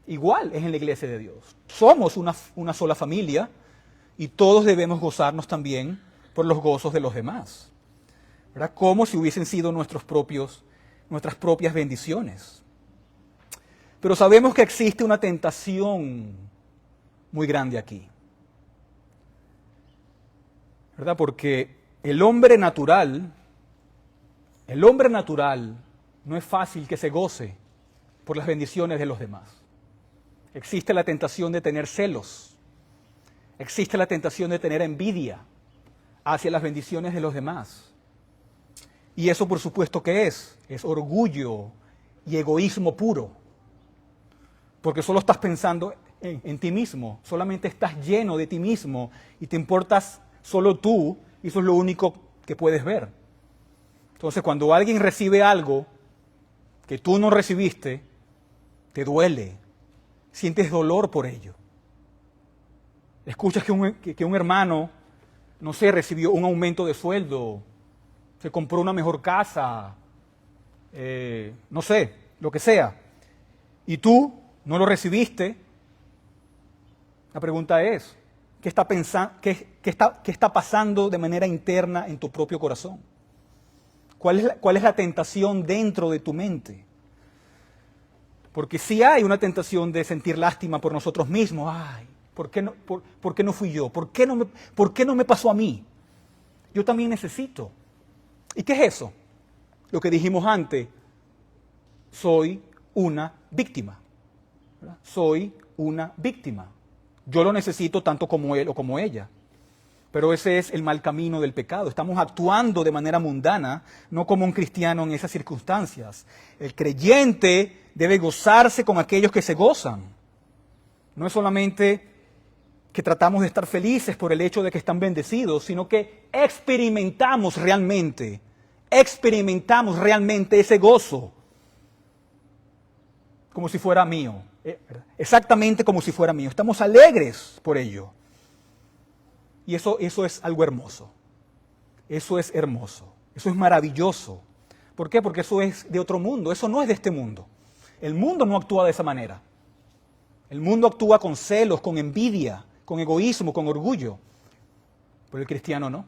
Igual es en la iglesia de Dios. Somos una sola familia y todos debemos gozarnos también por los gozos de los demás, ¿verdad? Como si hubiesen sido nuestras propias bendiciones. Pero sabemos que existe una tentación muy grande aquí, ¿verdad? Porque el hombre natural no es fácil que se goce por las bendiciones de los demás. Existe la tentación de tener celos, existe la tentación de tener envidia hacia las bendiciones de los demás. Y eso, por supuesto, ¿qué es? Es orgullo y egoísmo puro. Porque solo estás pensando en ti mismo, solamente estás lleno de ti mismo y te importas solo tú, y eso es lo único que puedes ver. Entonces, cuando alguien recibe algo que tú no recibiste, te duele, sientes dolor por ello. Escuchas que un hermano no sé, recibió un aumento de sueldo, se compró una mejor casa, no sé, lo que sea, y tú no lo recibiste, la pregunta es, ¿qué está pasando de manera interna en tu propio corazón? ¿Cuál es la tentación dentro de tu mente? Porque sí hay una tentación de sentir lástima por nosotros mismos. Ay, ¿por qué no fui yo? ¿Por qué no me pasó a mí? Yo también necesito. ¿Y qué es eso? Lo que dijimos antes, soy una víctima. ¿Verdad? Soy una víctima. Yo lo necesito tanto como él o como ella. Pero ese es el mal camino del pecado. Estamos actuando de manera mundana, no como un cristiano en esas circunstancias. El creyente debe gozarse con aquellos que se gozan. No es solamente que tratamos de estar felices por el hecho de que están bendecidos, sino que experimentamos realmente ese gozo como si fuera mío. Exactamente como si fuera mío. Estamos alegres por ello. Y eso es algo hermoso. Eso es hermoso. Eso es maravilloso. ¿Por qué? Porque eso es de otro mundo. Eso no es de este mundo. El mundo no actúa de esa manera. El mundo actúa con celos, con envidia, con egoísmo, con orgullo. Pero el cristiano no.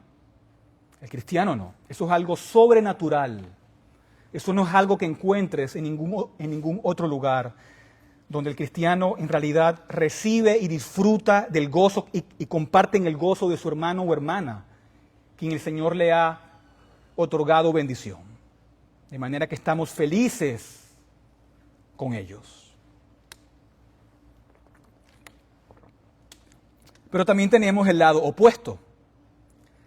El cristiano no. Eso es algo sobrenatural. Eso no es algo que encuentres en ningún otro lugar, donde el cristiano en realidad recibe y disfruta del gozo y comparte en el gozo de su hermano o hermana, quien el Señor le ha otorgado bendición. De manera que estamos felices con ellos. Pero también tenemos el lado opuesto.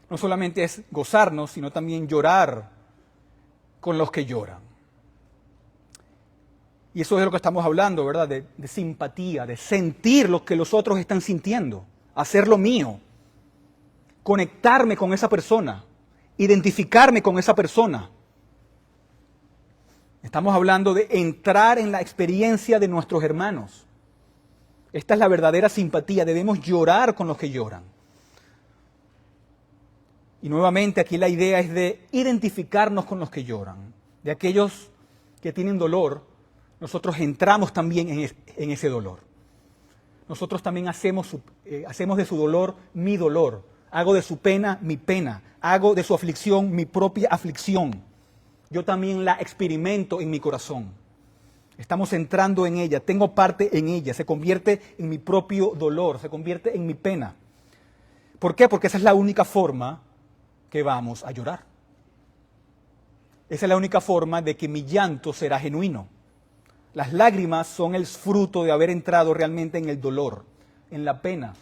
No solamente es gozarnos, sino también llorar con los que lloran. Y eso es de lo que estamos hablando, ¿verdad? De simpatía, de sentir lo que los otros están sintiendo, hacerlo mío, conectarme con esa persona, identificarme con esa persona. Estamos hablando de entrar en la experiencia de nuestros hermanos. Esta es la verdadera simpatía, debemos llorar con los que lloran. Y nuevamente aquí la idea es de identificarnos con los que lloran, de aquellos que tienen dolor. Nosotros entramos también en ese dolor. Nosotros también hacemos de su dolor mi dolor. Hago de su pena mi pena. Hago de su aflicción mi propia aflicción. Yo también la experimento en mi corazón. Estamos entrando en ella. Tengo parte en ella. Se convierte en mi propio dolor. Se convierte en mi pena. ¿Por qué? Porque esa es la única forma que vamos a llorar. Esa es la única forma de que mi llanto será genuino. Las lágrimas son el fruto de haber entrado realmente en el dolor, en la pena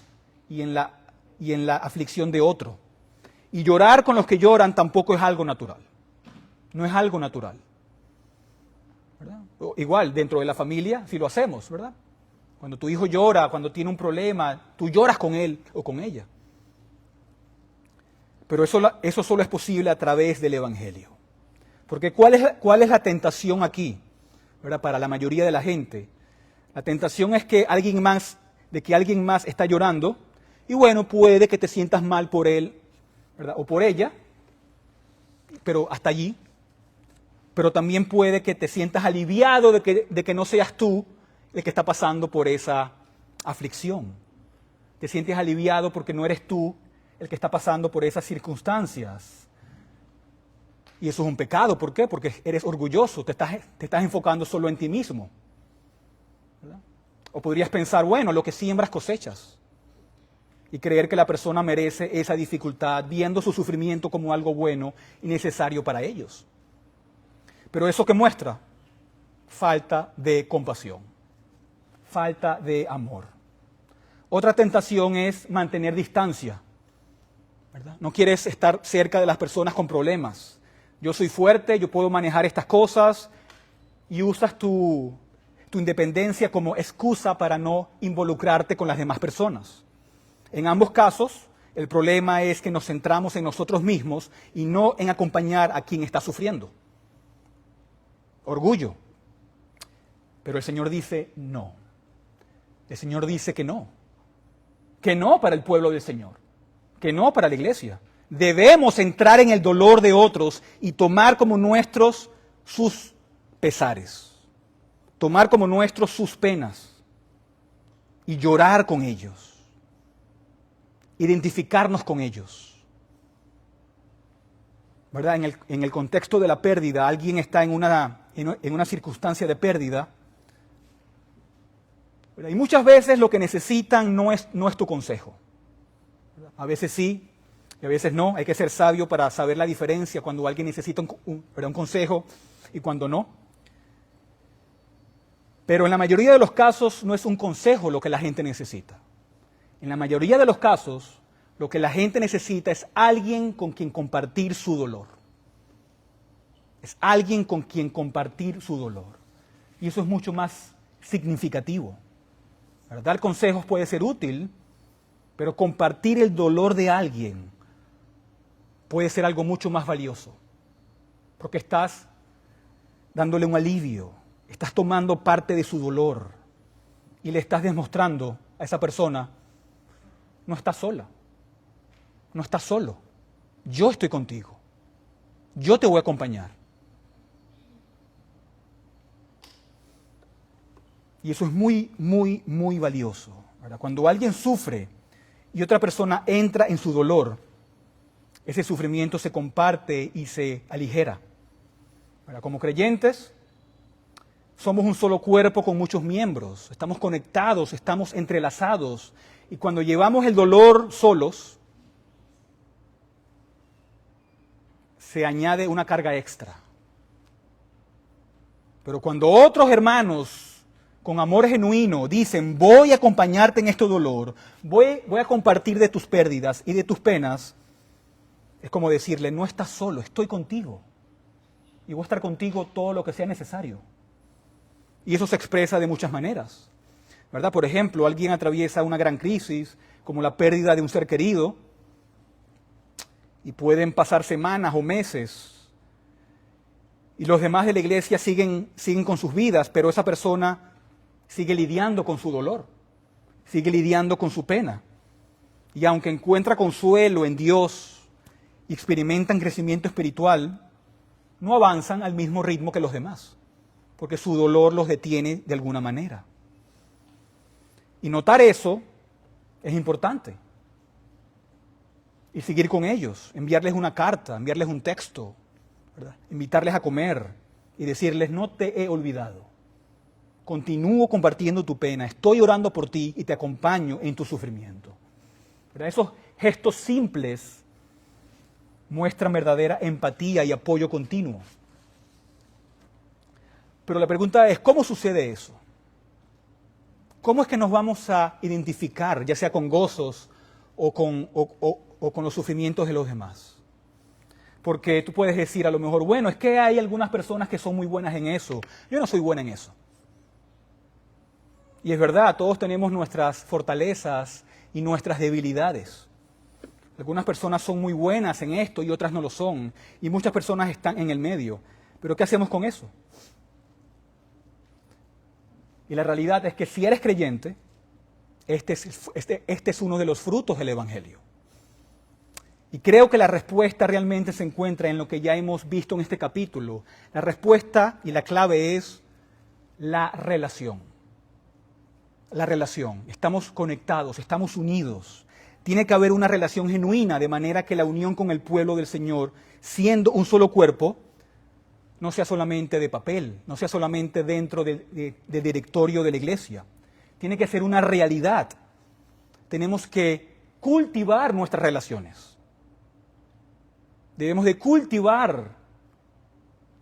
y en la aflicción de otro. Y llorar con los que lloran tampoco es algo natural. No es algo natural. ¿Verdad? Igual, dentro de la familia, si lo hacemos, ¿verdad? Cuando tu hijo llora, cuando tiene un problema, tú lloras con él o con ella. Pero eso solo es posible a través del Evangelio. Porque ¿cuál es la tentación aquí? ¿Verdad? Para la mayoría de la gente. La tentación es que alguien más está llorando y bueno, puede que te sientas mal por él, ¿verdad? O por ella, pero hasta allí. Pero también puede que te sientas aliviado de que no seas tú el que está pasando por esa aflicción. Te sientes aliviado porque no eres tú el que está pasando por esas circunstancias. Y eso es un pecado. ¿Por qué? Porque eres orgulloso, te estás enfocando solo en ti mismo. ¿Verdad? O podrías pensar, bueno, lo que siembras cosechas. Y creer que la persona merece esa dificultad, viendo su sufrimiento como algo bueno y necesario para ellos. Pero eso que muestra, falta de compasión, falta de amor. Otra tentación es mantener distancia. ¿Verdad? No quieres estar cerca de las personas con problemas. Yo soy fuerte, yo puedo manejar estas cosas y usas tu independencia como excusa para no involucrarte con las demás personas. En ambos casos, el problema es que nos centramos en nosotros mismos y no en acompañar a quien está sufriendo. Orgullo. Pero el Señor dice no. El Señor dice que no. Que no para el pueblo del Señor. que no para la iglesia. Debemos entrar en el dolor de otros y tomar como nuestros sus pesares, tomar como nuestros sus penas y llorar con ellos, identificarnos con ellos. ¿Verdad? En el contexto de la pérdida, alguien está en una circunstancia de pérdida, ¿verdad? Y muchas veces lo que necesitan no es tu consejo. ¿Verdad? A veces sí, y a veces no. Hay que ser sabio para saber la diferencia cuando alguien necesita un consejo y cuando no. Pero en la mayoría de los casos no es un consejo lo que la gente necesita. En la mayoría de los casos, lo que la gente necesita es alguien con quien compartir su dolor. Es alguien con quien compartir su dolor. Y eso es mucho más significativo. Para dar consejos puede ser útil, pero compartir el dolor de alguien puede ser algo mucho más valioso. Porque estás dándole un alivio, estás tomando parte de su dolor y le estás demostrando a esa persona, no estás sola. No estás solo. Yo estoy contigo. Yo te voy a acompañar. Y eso es muy, muy, muy valioso, ¿verdad? Cuando alguien sufre y otra persona entra en su dolor, ese sufrimiento se comparte y se aligera. ¿Verdad? Como creyentes, somos un solo cuerpo con muchos miembros. Estamos conectados, estamos entrelazados. Y cuando llevamos el dolor solos, se añade una carga extra. Pero cuando otros hermanos con amor genuino dicen, voy a acompañarte en este dolor, voy a compartir de tus pérdidas y de tus penas, es como decirle, no estás solo, estoy contigo. Y voy a estar contigo todo lo que sea necesario. Y eso se expresa de muchas maneras, ¿verdad? Por ejemplo, alguien atraviesa una gran crisis, como la pérdida de un ser querido, y pueden pasar semanas o meses, y los demás de la iglesia siguen con sus vidas, pero esa persona sigue lidiando con su dolor, sigue lidiando con su pena. Y aunque encuentra consuelo en Dios y experimentan crecimiento espiritual, no avanzan al mismo ritmo que los demás, porque su dolor los detiene de alguna manera. Y notar eso es importante. Y seguir con ellos, enviarles una carta, enviarles un texto, ¿verdad? Invitarles a comer y decirles, no te he olvidado. Continúo compartiendo tu pena, estoy orando por ti y te acompaño en tu sufrimiento. ¿Verdad? Esos gestos simples muestran verdadera empatía y apoyo continuo. Pero la pregunta es, ¿cómo sucede eso? ¿Cómo es que nos vamos a identificar, ya sea con gozos o con los sufrimientos de los demás? Porque tú puedes decir a lo mejor, bueno, es que hay algunas personas que son muy buenas en eso. Yo no soy buena en eso. Y es verdad, todos tenemos nuestras fortalezas y nuestras debilidades. Algunas personas son muy buenas en esto y otras no lo son. Y muchas personas están en el medio. ¿Pero qué hacemos con eso? Y la realidad es que si eres creyente, este es uno de los frutos del Evangelio. Y creo que la respuesta realmente se encuentra en lo que ya hemos visto en este capítulo. La respuesta y la clave es la relación. La relación. Estamos conectados, estamos unidos. Tiene que haber una relación genuina, de manera que la unión con el pueblo del Señor, siendo un solo cuerpo, no sea solamente de papel, no sea solamente dentro del directorio de la iglesia. Tiene que ser una realidad. Tenemos que cultivar nuestras relaciones. Debemos de cultivar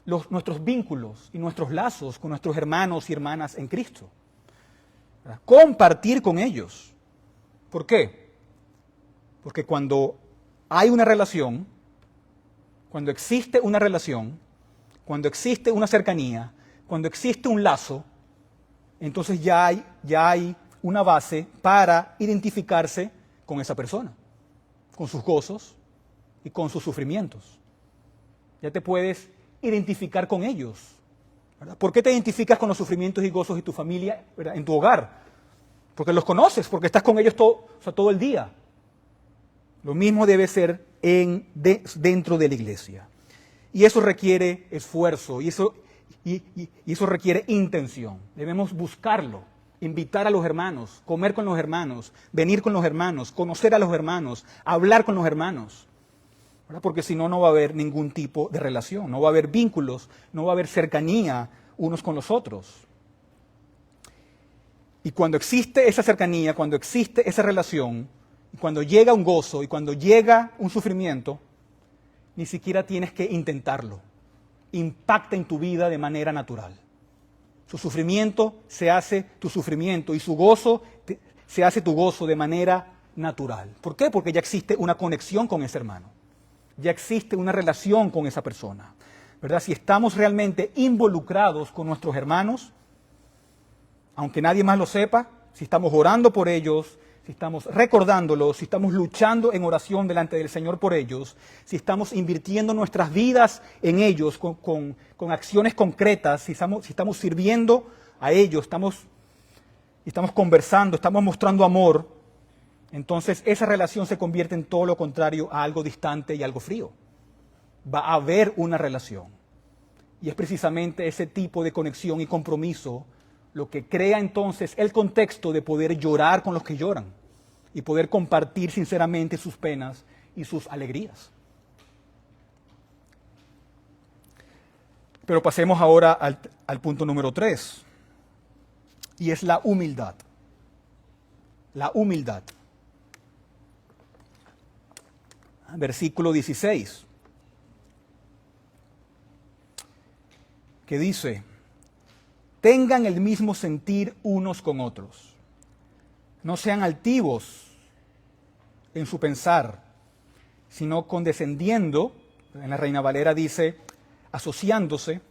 nuestros vínculos y nuestros lazos con nuestros hermanos y hermanas en Cristo. ¿Verdad? Compartir con ellos. ¿Por qué? Porque cuando hay una relación, cuando existe una relación, cuando existe una cercanía, cuando existe un lazo, entonces ya hay una base para identificarse con esa persona, con sus gozos y con sus sufrimientos. Ya te puedes identificar con ellos, ¿verdad? ¿Por qué te identificas con los sufrimientos y gozos de tu familia, ¿verdad? En tu hogar? Porque los conoces, porque estás con ellos todo el día. Lo mismo debe ser dentro de la iglesia. Y eso requiere esfuerzo y eso requiere intención. Debemos buscarlo, invitar a los hermanos, comer con los hermanos, venir con los hermanos, conocer a los hermanos, hablar con los hermanos. ¿Verdad? Porque si no, no va a haber ningún tipo de relación, no va a haber vínculos, no va a haber cercanía unos con los otros. Y cuando existe esa cercanía, cuando existe esa relación, y cuando llega un gozo y cuando llega un sufrimiento, ni siquiera tienes que intentarlo. Impacta en tu vida de manera natural. Su sufrimiento se hace tu sufrimiento y su gozo se hace tu gozo de manera natural. ¿Por qué? Porque ya existe una conexión con ese hermano. Ya existe una relación con esa persona. ¿Verdad? Si estamos realmente involucrados con nuestros hermanos, aunque nadie más lo sepa, si estamos orando por ellos, si estamos recordándolos, si estamos luchando en oración delante del Señor por ellos, si estamos invirtiendo nuestras vidas en ellos con acciones concretas, si estamos sirviendo a ellos, estamos conversando, estamos mostrando amor, entonces esa relación se convierte en todo lo contrario a algo distante y algo frío. Va a haber una relación. Y es precisamente ese tipo de conexión y compromiso lo que crea entonces el contexto de poder llorar con los que lloran y poder compartir sinceramente sus penas y sus alegrías. Pero pasemos ahora al punto número 3, y es la humildad. La humildad. Versículo 16, que dice: tengan el mismo sentir unos con otros. No sean altivos en su pensar, sino condescendiendo, en la Reina Valera dice, asociándose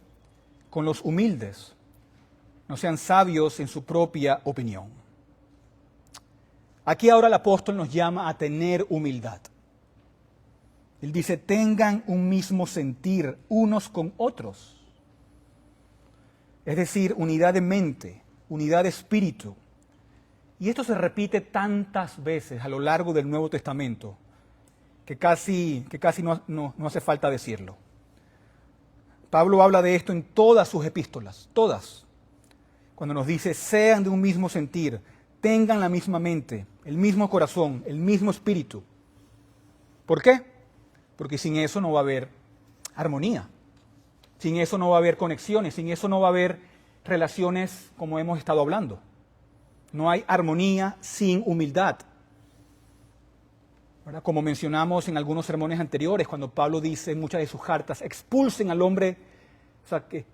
con los humildes. No sean sabios en su propia opinión. Aquí ahora el apóstol nos llama a tener humildad. Él dice, tengan un mismo sentir unos con otros. Es decir, unidad de mente, unidad de espíritu. Y esto se repite tantas veces a lo largo del Nuevo Testamento que casi no hace falta decirlo. Pablo habla de esto en todas sus epístolas, todas. Cuando nos dice, sean de un mismo sentir, tengan la misma mente, el mismo corazón, el mismo espíritu. ¿Por qué? Porque sin eso no va a haber armonía. Sin eso no va a haber conexiones, sin eso no va a haber relaciones como hemos estado hablando. No hay armonía sin humildad. ¿Verdad? Como mencionamos en algunos sermones anteriores, cuando Pablo dice en muchas de sus cartas, expulsen al hombre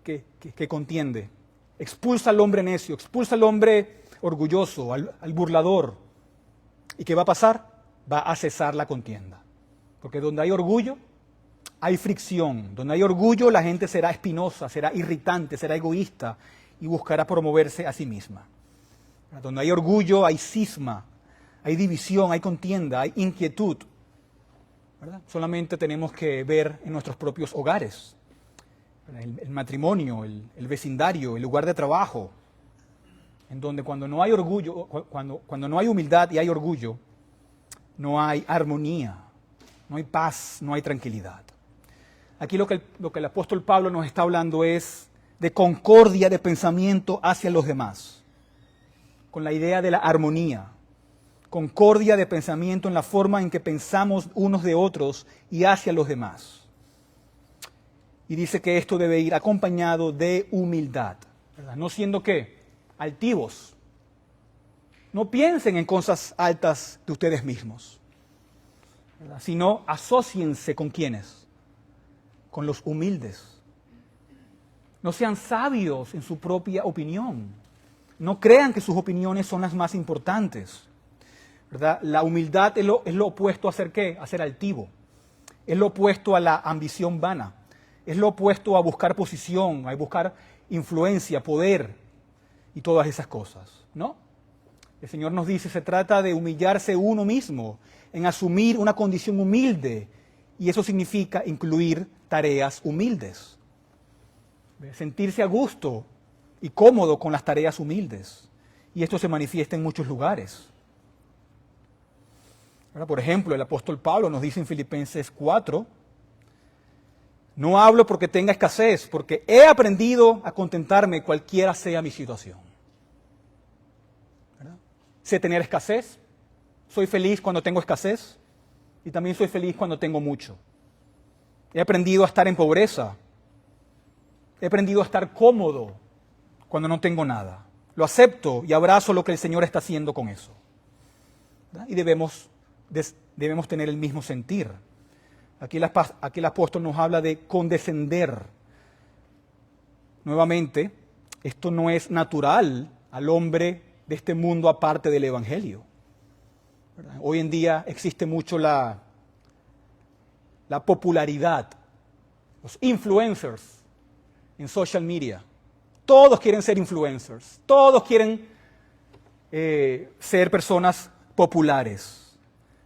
que contiende, expulsa al hombre necio, expulsa al hombre orgulloso, al burlador. ¿Y qué va a pasar? Va a cesar la contienda. Porque donde hay orgullo, hay fricción. Donde hay orgullo, la gente será espinosa, será irritante, será egoísta y buscará promoverse a sí misma. Donde hay orgullo, hay cisma, hay división, hay contienda, hay inquietud. ¿Verdad? Solamente tenemos que ver en nuestros propios hogares. El matrimonio, el vecindario, el lugar de trabajo. En donde cuando no hay orgullo, cuando no hay humildad y hay orgullo, no hay armonía, no hay paz, no hay tranquilidad. Aquí lo que el apóstol Pablo nos está hablando es de concordia de pensamiento hacia los demás, con la idea de la armonía, concordia de pensamiento en la forma en que pensamos unos de otros y hacia los demás. Y dice que esto debe ir acompañado de humildad, ¿verdad? No siendo ¿qué? Altivos. No piensen en cosas altas de ustedes mismos, ¿verdad? Sino asóciense con ¿quiénes? Con los humildes. No sean sabios en su propia opinión. No crean que sus opiniones son las más importantes, ¿verdad? La humildad es lo opuesto a ser ¿qué? A ser altivo. Es lo opuesto a la ambición vana. Es lo opuesto a buscar posición, a buscar influencia, poder y todas esas cosas, ¿no? El Señor nos dice, se trata de humillarse uno mismo, en asumir una condición humilde, y eso significa incluir tareas humildes. Sentirse a gusto y cómodo con las tareas humildes. Y esto se manifiesta en muchos lugares. ¿Verdad? Por ejemplo, el apóstol Pablo nos dice en Filipenses 4, no hablo porque tenga escasez, porque he aprendido a contentarme cualquiera sea mi situación. ¿Verdad? Sé tener escasez, soy feliz cuando tengo escasez y también soy feliz cuando tengo mucho. He aprendido a estar en pobreza, he aprendido a estar cómodo cuando no tengo nada. Lo acepto y abrazo lo que el Señor está haciendo con eso. ¿Verdad? Y debemos tener el mismo sentir. Aquí el apóstol nos habla de condescender. Nuevamente, esto no es natural al hombre de este mundo aparte del Evangelio. ¿Verdad? Hoy en día existe mucho la popularidad, los influencers en social media. Todos quieren ser influencers, todos quieren ser personas populares.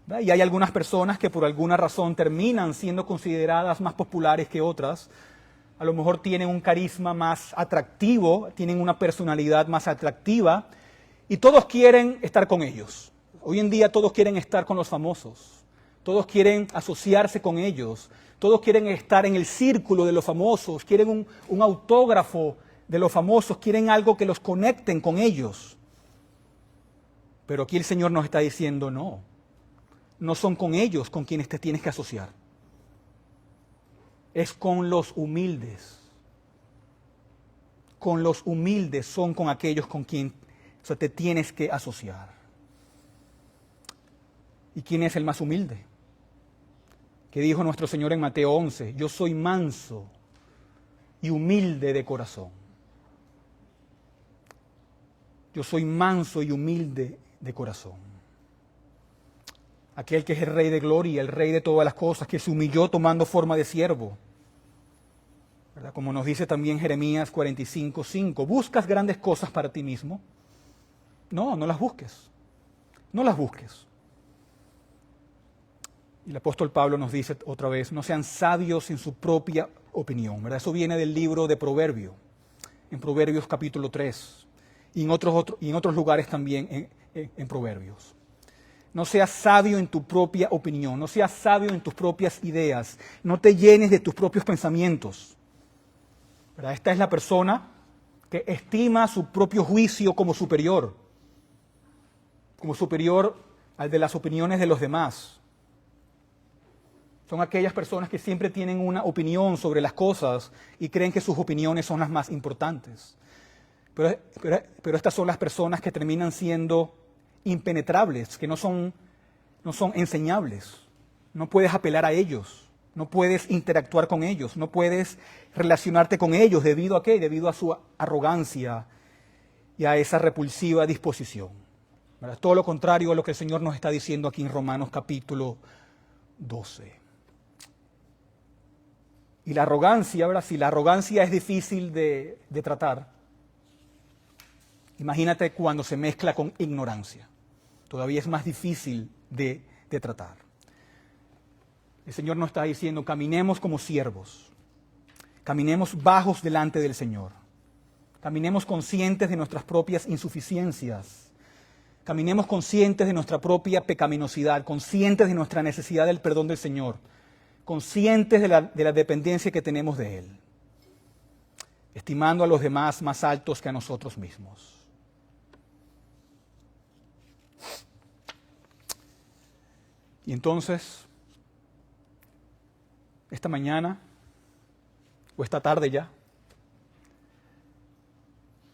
¿Verdad? Y hay algunas personas que por alguna razón terminan siendo consideradas más populares que otras. A lo mejor tienen un carisma más atractivo, tienen una personalidad más atractiva y todos quieren estar con ellos. Hoy en día todos quieren estar con los famosos, todos quieren asociarse con ellos, todos quieren estar en el círculo de los famosos, quieren un autógrafo de los famosos, quieren algo que los conecten con ellos. Pero aquí el Señor nos está diciendo no son con ellos con quienes te tienes que asociar. Es con los humildes. Con los humildes son con aquellos con quien te tienes que asociar. ¿Y quién es el más humilde? Que dijo nuestro Señor en Mateo 11, yo soy manso y humilde de corazón. Yo soy manso y humilde de corazón. Aquel que es el Rey de gloria, el Rey de todas las cosas, que se humilló tomando forma de siervo. ¿Verdad? Como nos dice también Jeremías 45:5, ¿buscas grandes cosas para ti mismo? No las busques. No las busques. Y el apóstol Pablo nos dice otra vez, no sean sabios en su propia opinión. ¿Verdad? Eso viene del libro de Proverbios, en Proverbios capítulo 3, y en otros lugares también en Proverbios. No seas sabio en tu propia opinión, no seas sabio en tus propias ideas, no te llenes de tus propios pensamientos. ¿Verdad? Esta es la persona que estima su propio juicio como superior al de las opiniones de los demás. Son aquellas personas que siempre tienen una opinión sobre las cosas y creen que sus opiniones son las más importantes. Pero estas son las personas que terminan siendo impenetrables, que no son enseñables. No puedes apelar a ellos, no puedes interactuar con ellos, no puedes relacionarte con ellos. ¿Debido a qué? Debido a su arrogancia y a esa repulsiva disposición. ¿Verdad? Todo lo contrario a lo que el Señor nos está diciendo aquí en Romanos capítulo 12. Y la arrogancia, ¿verdad? Si la arrogancia es difícil de tratar, imagínate cuando se mezcla con ignorancia. Todavía es más difícil de tratar. El Señor nos está diciendo, caminemos como siervos, caminemos bajos delante del Señor, caminemos conscientes de nuestras propias insuficiencias, caminemos conscientes de nuestra propia pecaminosidad, conscientes de nuestra necesidad del perdón del Señor, conscientes de la dependencia que tenemos de Él, estimando a los demás más altos que a nosotros mismos. Y entonces, esta mañana, o esta tarde ya,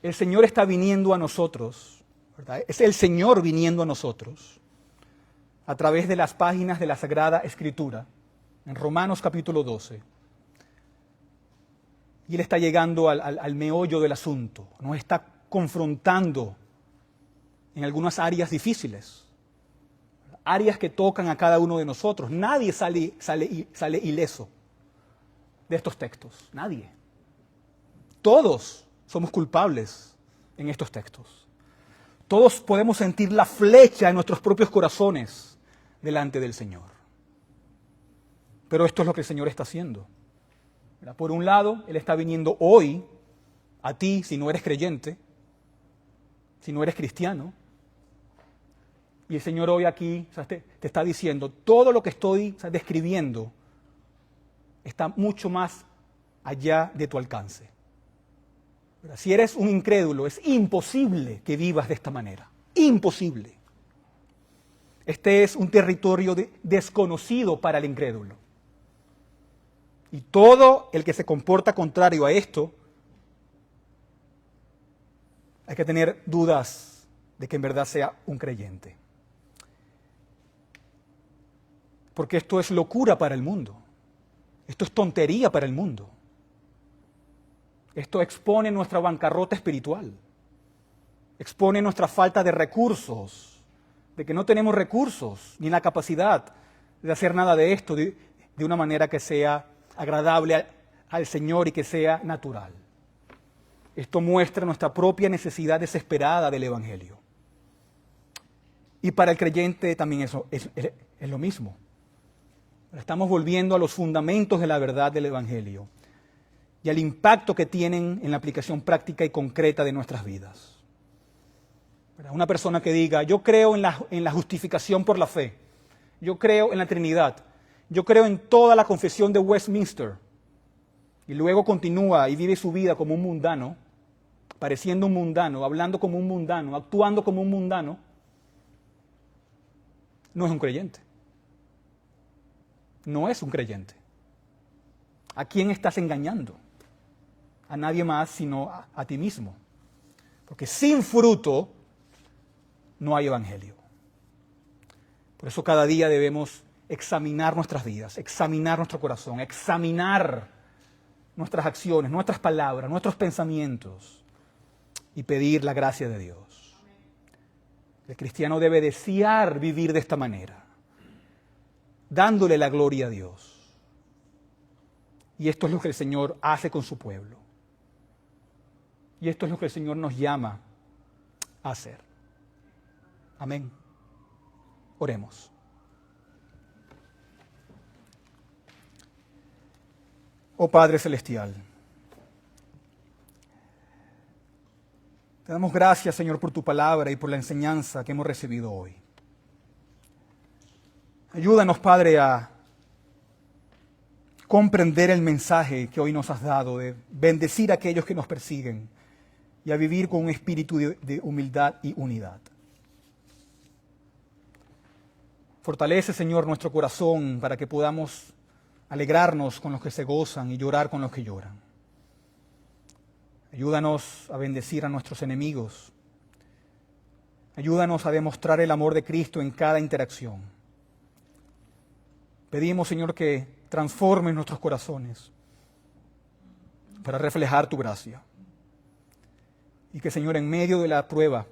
el Señor está viniendo a nosotros, ¿verdad? Es el Señor viniendo a nosotros a través de las páginas de la Sagrada Escritura, en Romanos capítulo 12. Y Él está llegando al meollo del asunto, nos está confrontando en algunas áreas difíciles, áreas que tocan a cada uno de nosotros. Nadie sale ileso de estos textos, nadie. Todos somos culpables en estos textos. Todos podemos sentir la flecha en nuestros propios corazones delante del Señor. Pero esto es lo que el Señor está haciendo. Por un lado, Él está viniendo hoy a ti, si no eres creyente, si no eres cristiano, Y el Señor hoy aquí te está diciendo, todo lo que estoy describiendo está mucho más allá de tu alcance. Si eres un incrédulo, es imposible que vivas de esta manera. Imposible. Este es un territorio desconocido para el incrédulo. Y todo el que se comporta contrario a esto, hay que tener dudas de que en verdad sea un creyente. Porque esto es locura para el mundo. Esto es tontería para el mundo. Esto expone nuestra bancarrota espiritual. Expone nuestra falta de recursos, de que no tenemos recursos ni la capacidad de hacer nada de esto de una manera que sea agradable al Señor y que sea natural. Esto muestra nuestra propia necesidad desesperada del Evangelio. Y para el creyente también eso es lo mismo. Estamos volviendo a los fundamentos de la verdad del Evangelio y al impacto que tienen en la aplicación práctica y concreta de nuestras vidas. Una persona que diga, yo creo en la justificación por la fe, yo creo en la Trinidad, yo creo en toda la confesión de Westminster, y luego continúa y vive su vida como un mundano, pareciendo un mundano, hablando como un mundano, actuando como un mundano, no es un creyente. No es un creyente. ¿A quién estás engañando? A nadie más sino a ti mismo. Porque sin fruto no hay evangelio. Por eso cada día debemos examinar nuestras vidas, examinar nuestro corazón, examinar nuestras acciones, nuestras palabras, nuestros pensamientos y pedir la gracia de Dios. El cristiano debe desear vivir de esta manera, dándole la gloria a Dios. Y esto es lo que el Señor hace con su pueblo. Y esto es lo que el Señor nos llama a hacer. Amén. Oremos. Oh Padre Celestial, te damos gracias, Señor, por tu palabra y por la enseñanza que hemos recibido hoy. Ayúdanos, Padre, a comprender el mensaje que hoy nos has dado de bendecir a aquellos que nos persiguen y a vivir con un espíritu de humildad y unidad. Fortalece, Señor, nuestro corazón para que podamos alegrarnos con los que se gozan y llorar con los que lloran. Ayúdanos a bendecir a nuestros enemigos. Ayúdanos a demostrar el amor de Cristo en cada interacción. Pedimos, Señor, que transformes nuestros corazones para reflejar tu gracia. Y que, Señor, en medio de la prueba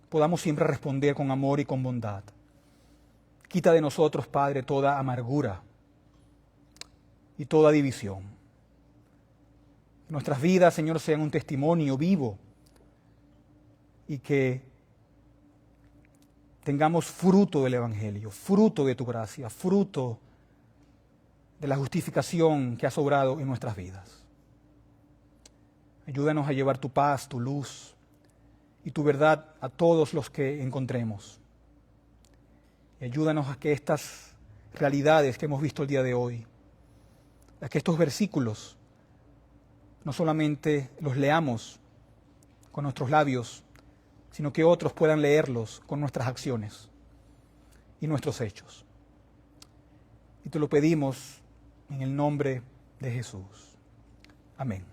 podamos siempre responder con amor y con bondad. Quita de nosotros, Padre, toda amargura y toda división. Nuestras vidas, Señor, sean un testimonio vivo y que tengamos fruto del Evangelio, fruto de tu gracia, fruto de la justificación que has obrado en nuestras vidas. Ayúdanos a llevar tu paz, tu luz y tu verdad a todos los que encontremos. Y ayúdanos a que estas realidades que hemos visto el día de hoy, a que estos versículos no solamente los leamos con nuestros labios, sino que otros puedan leerlos con nuestras acciones y nuestros hechos. Y te lo pedimos en el nombre de Jesús. Amén.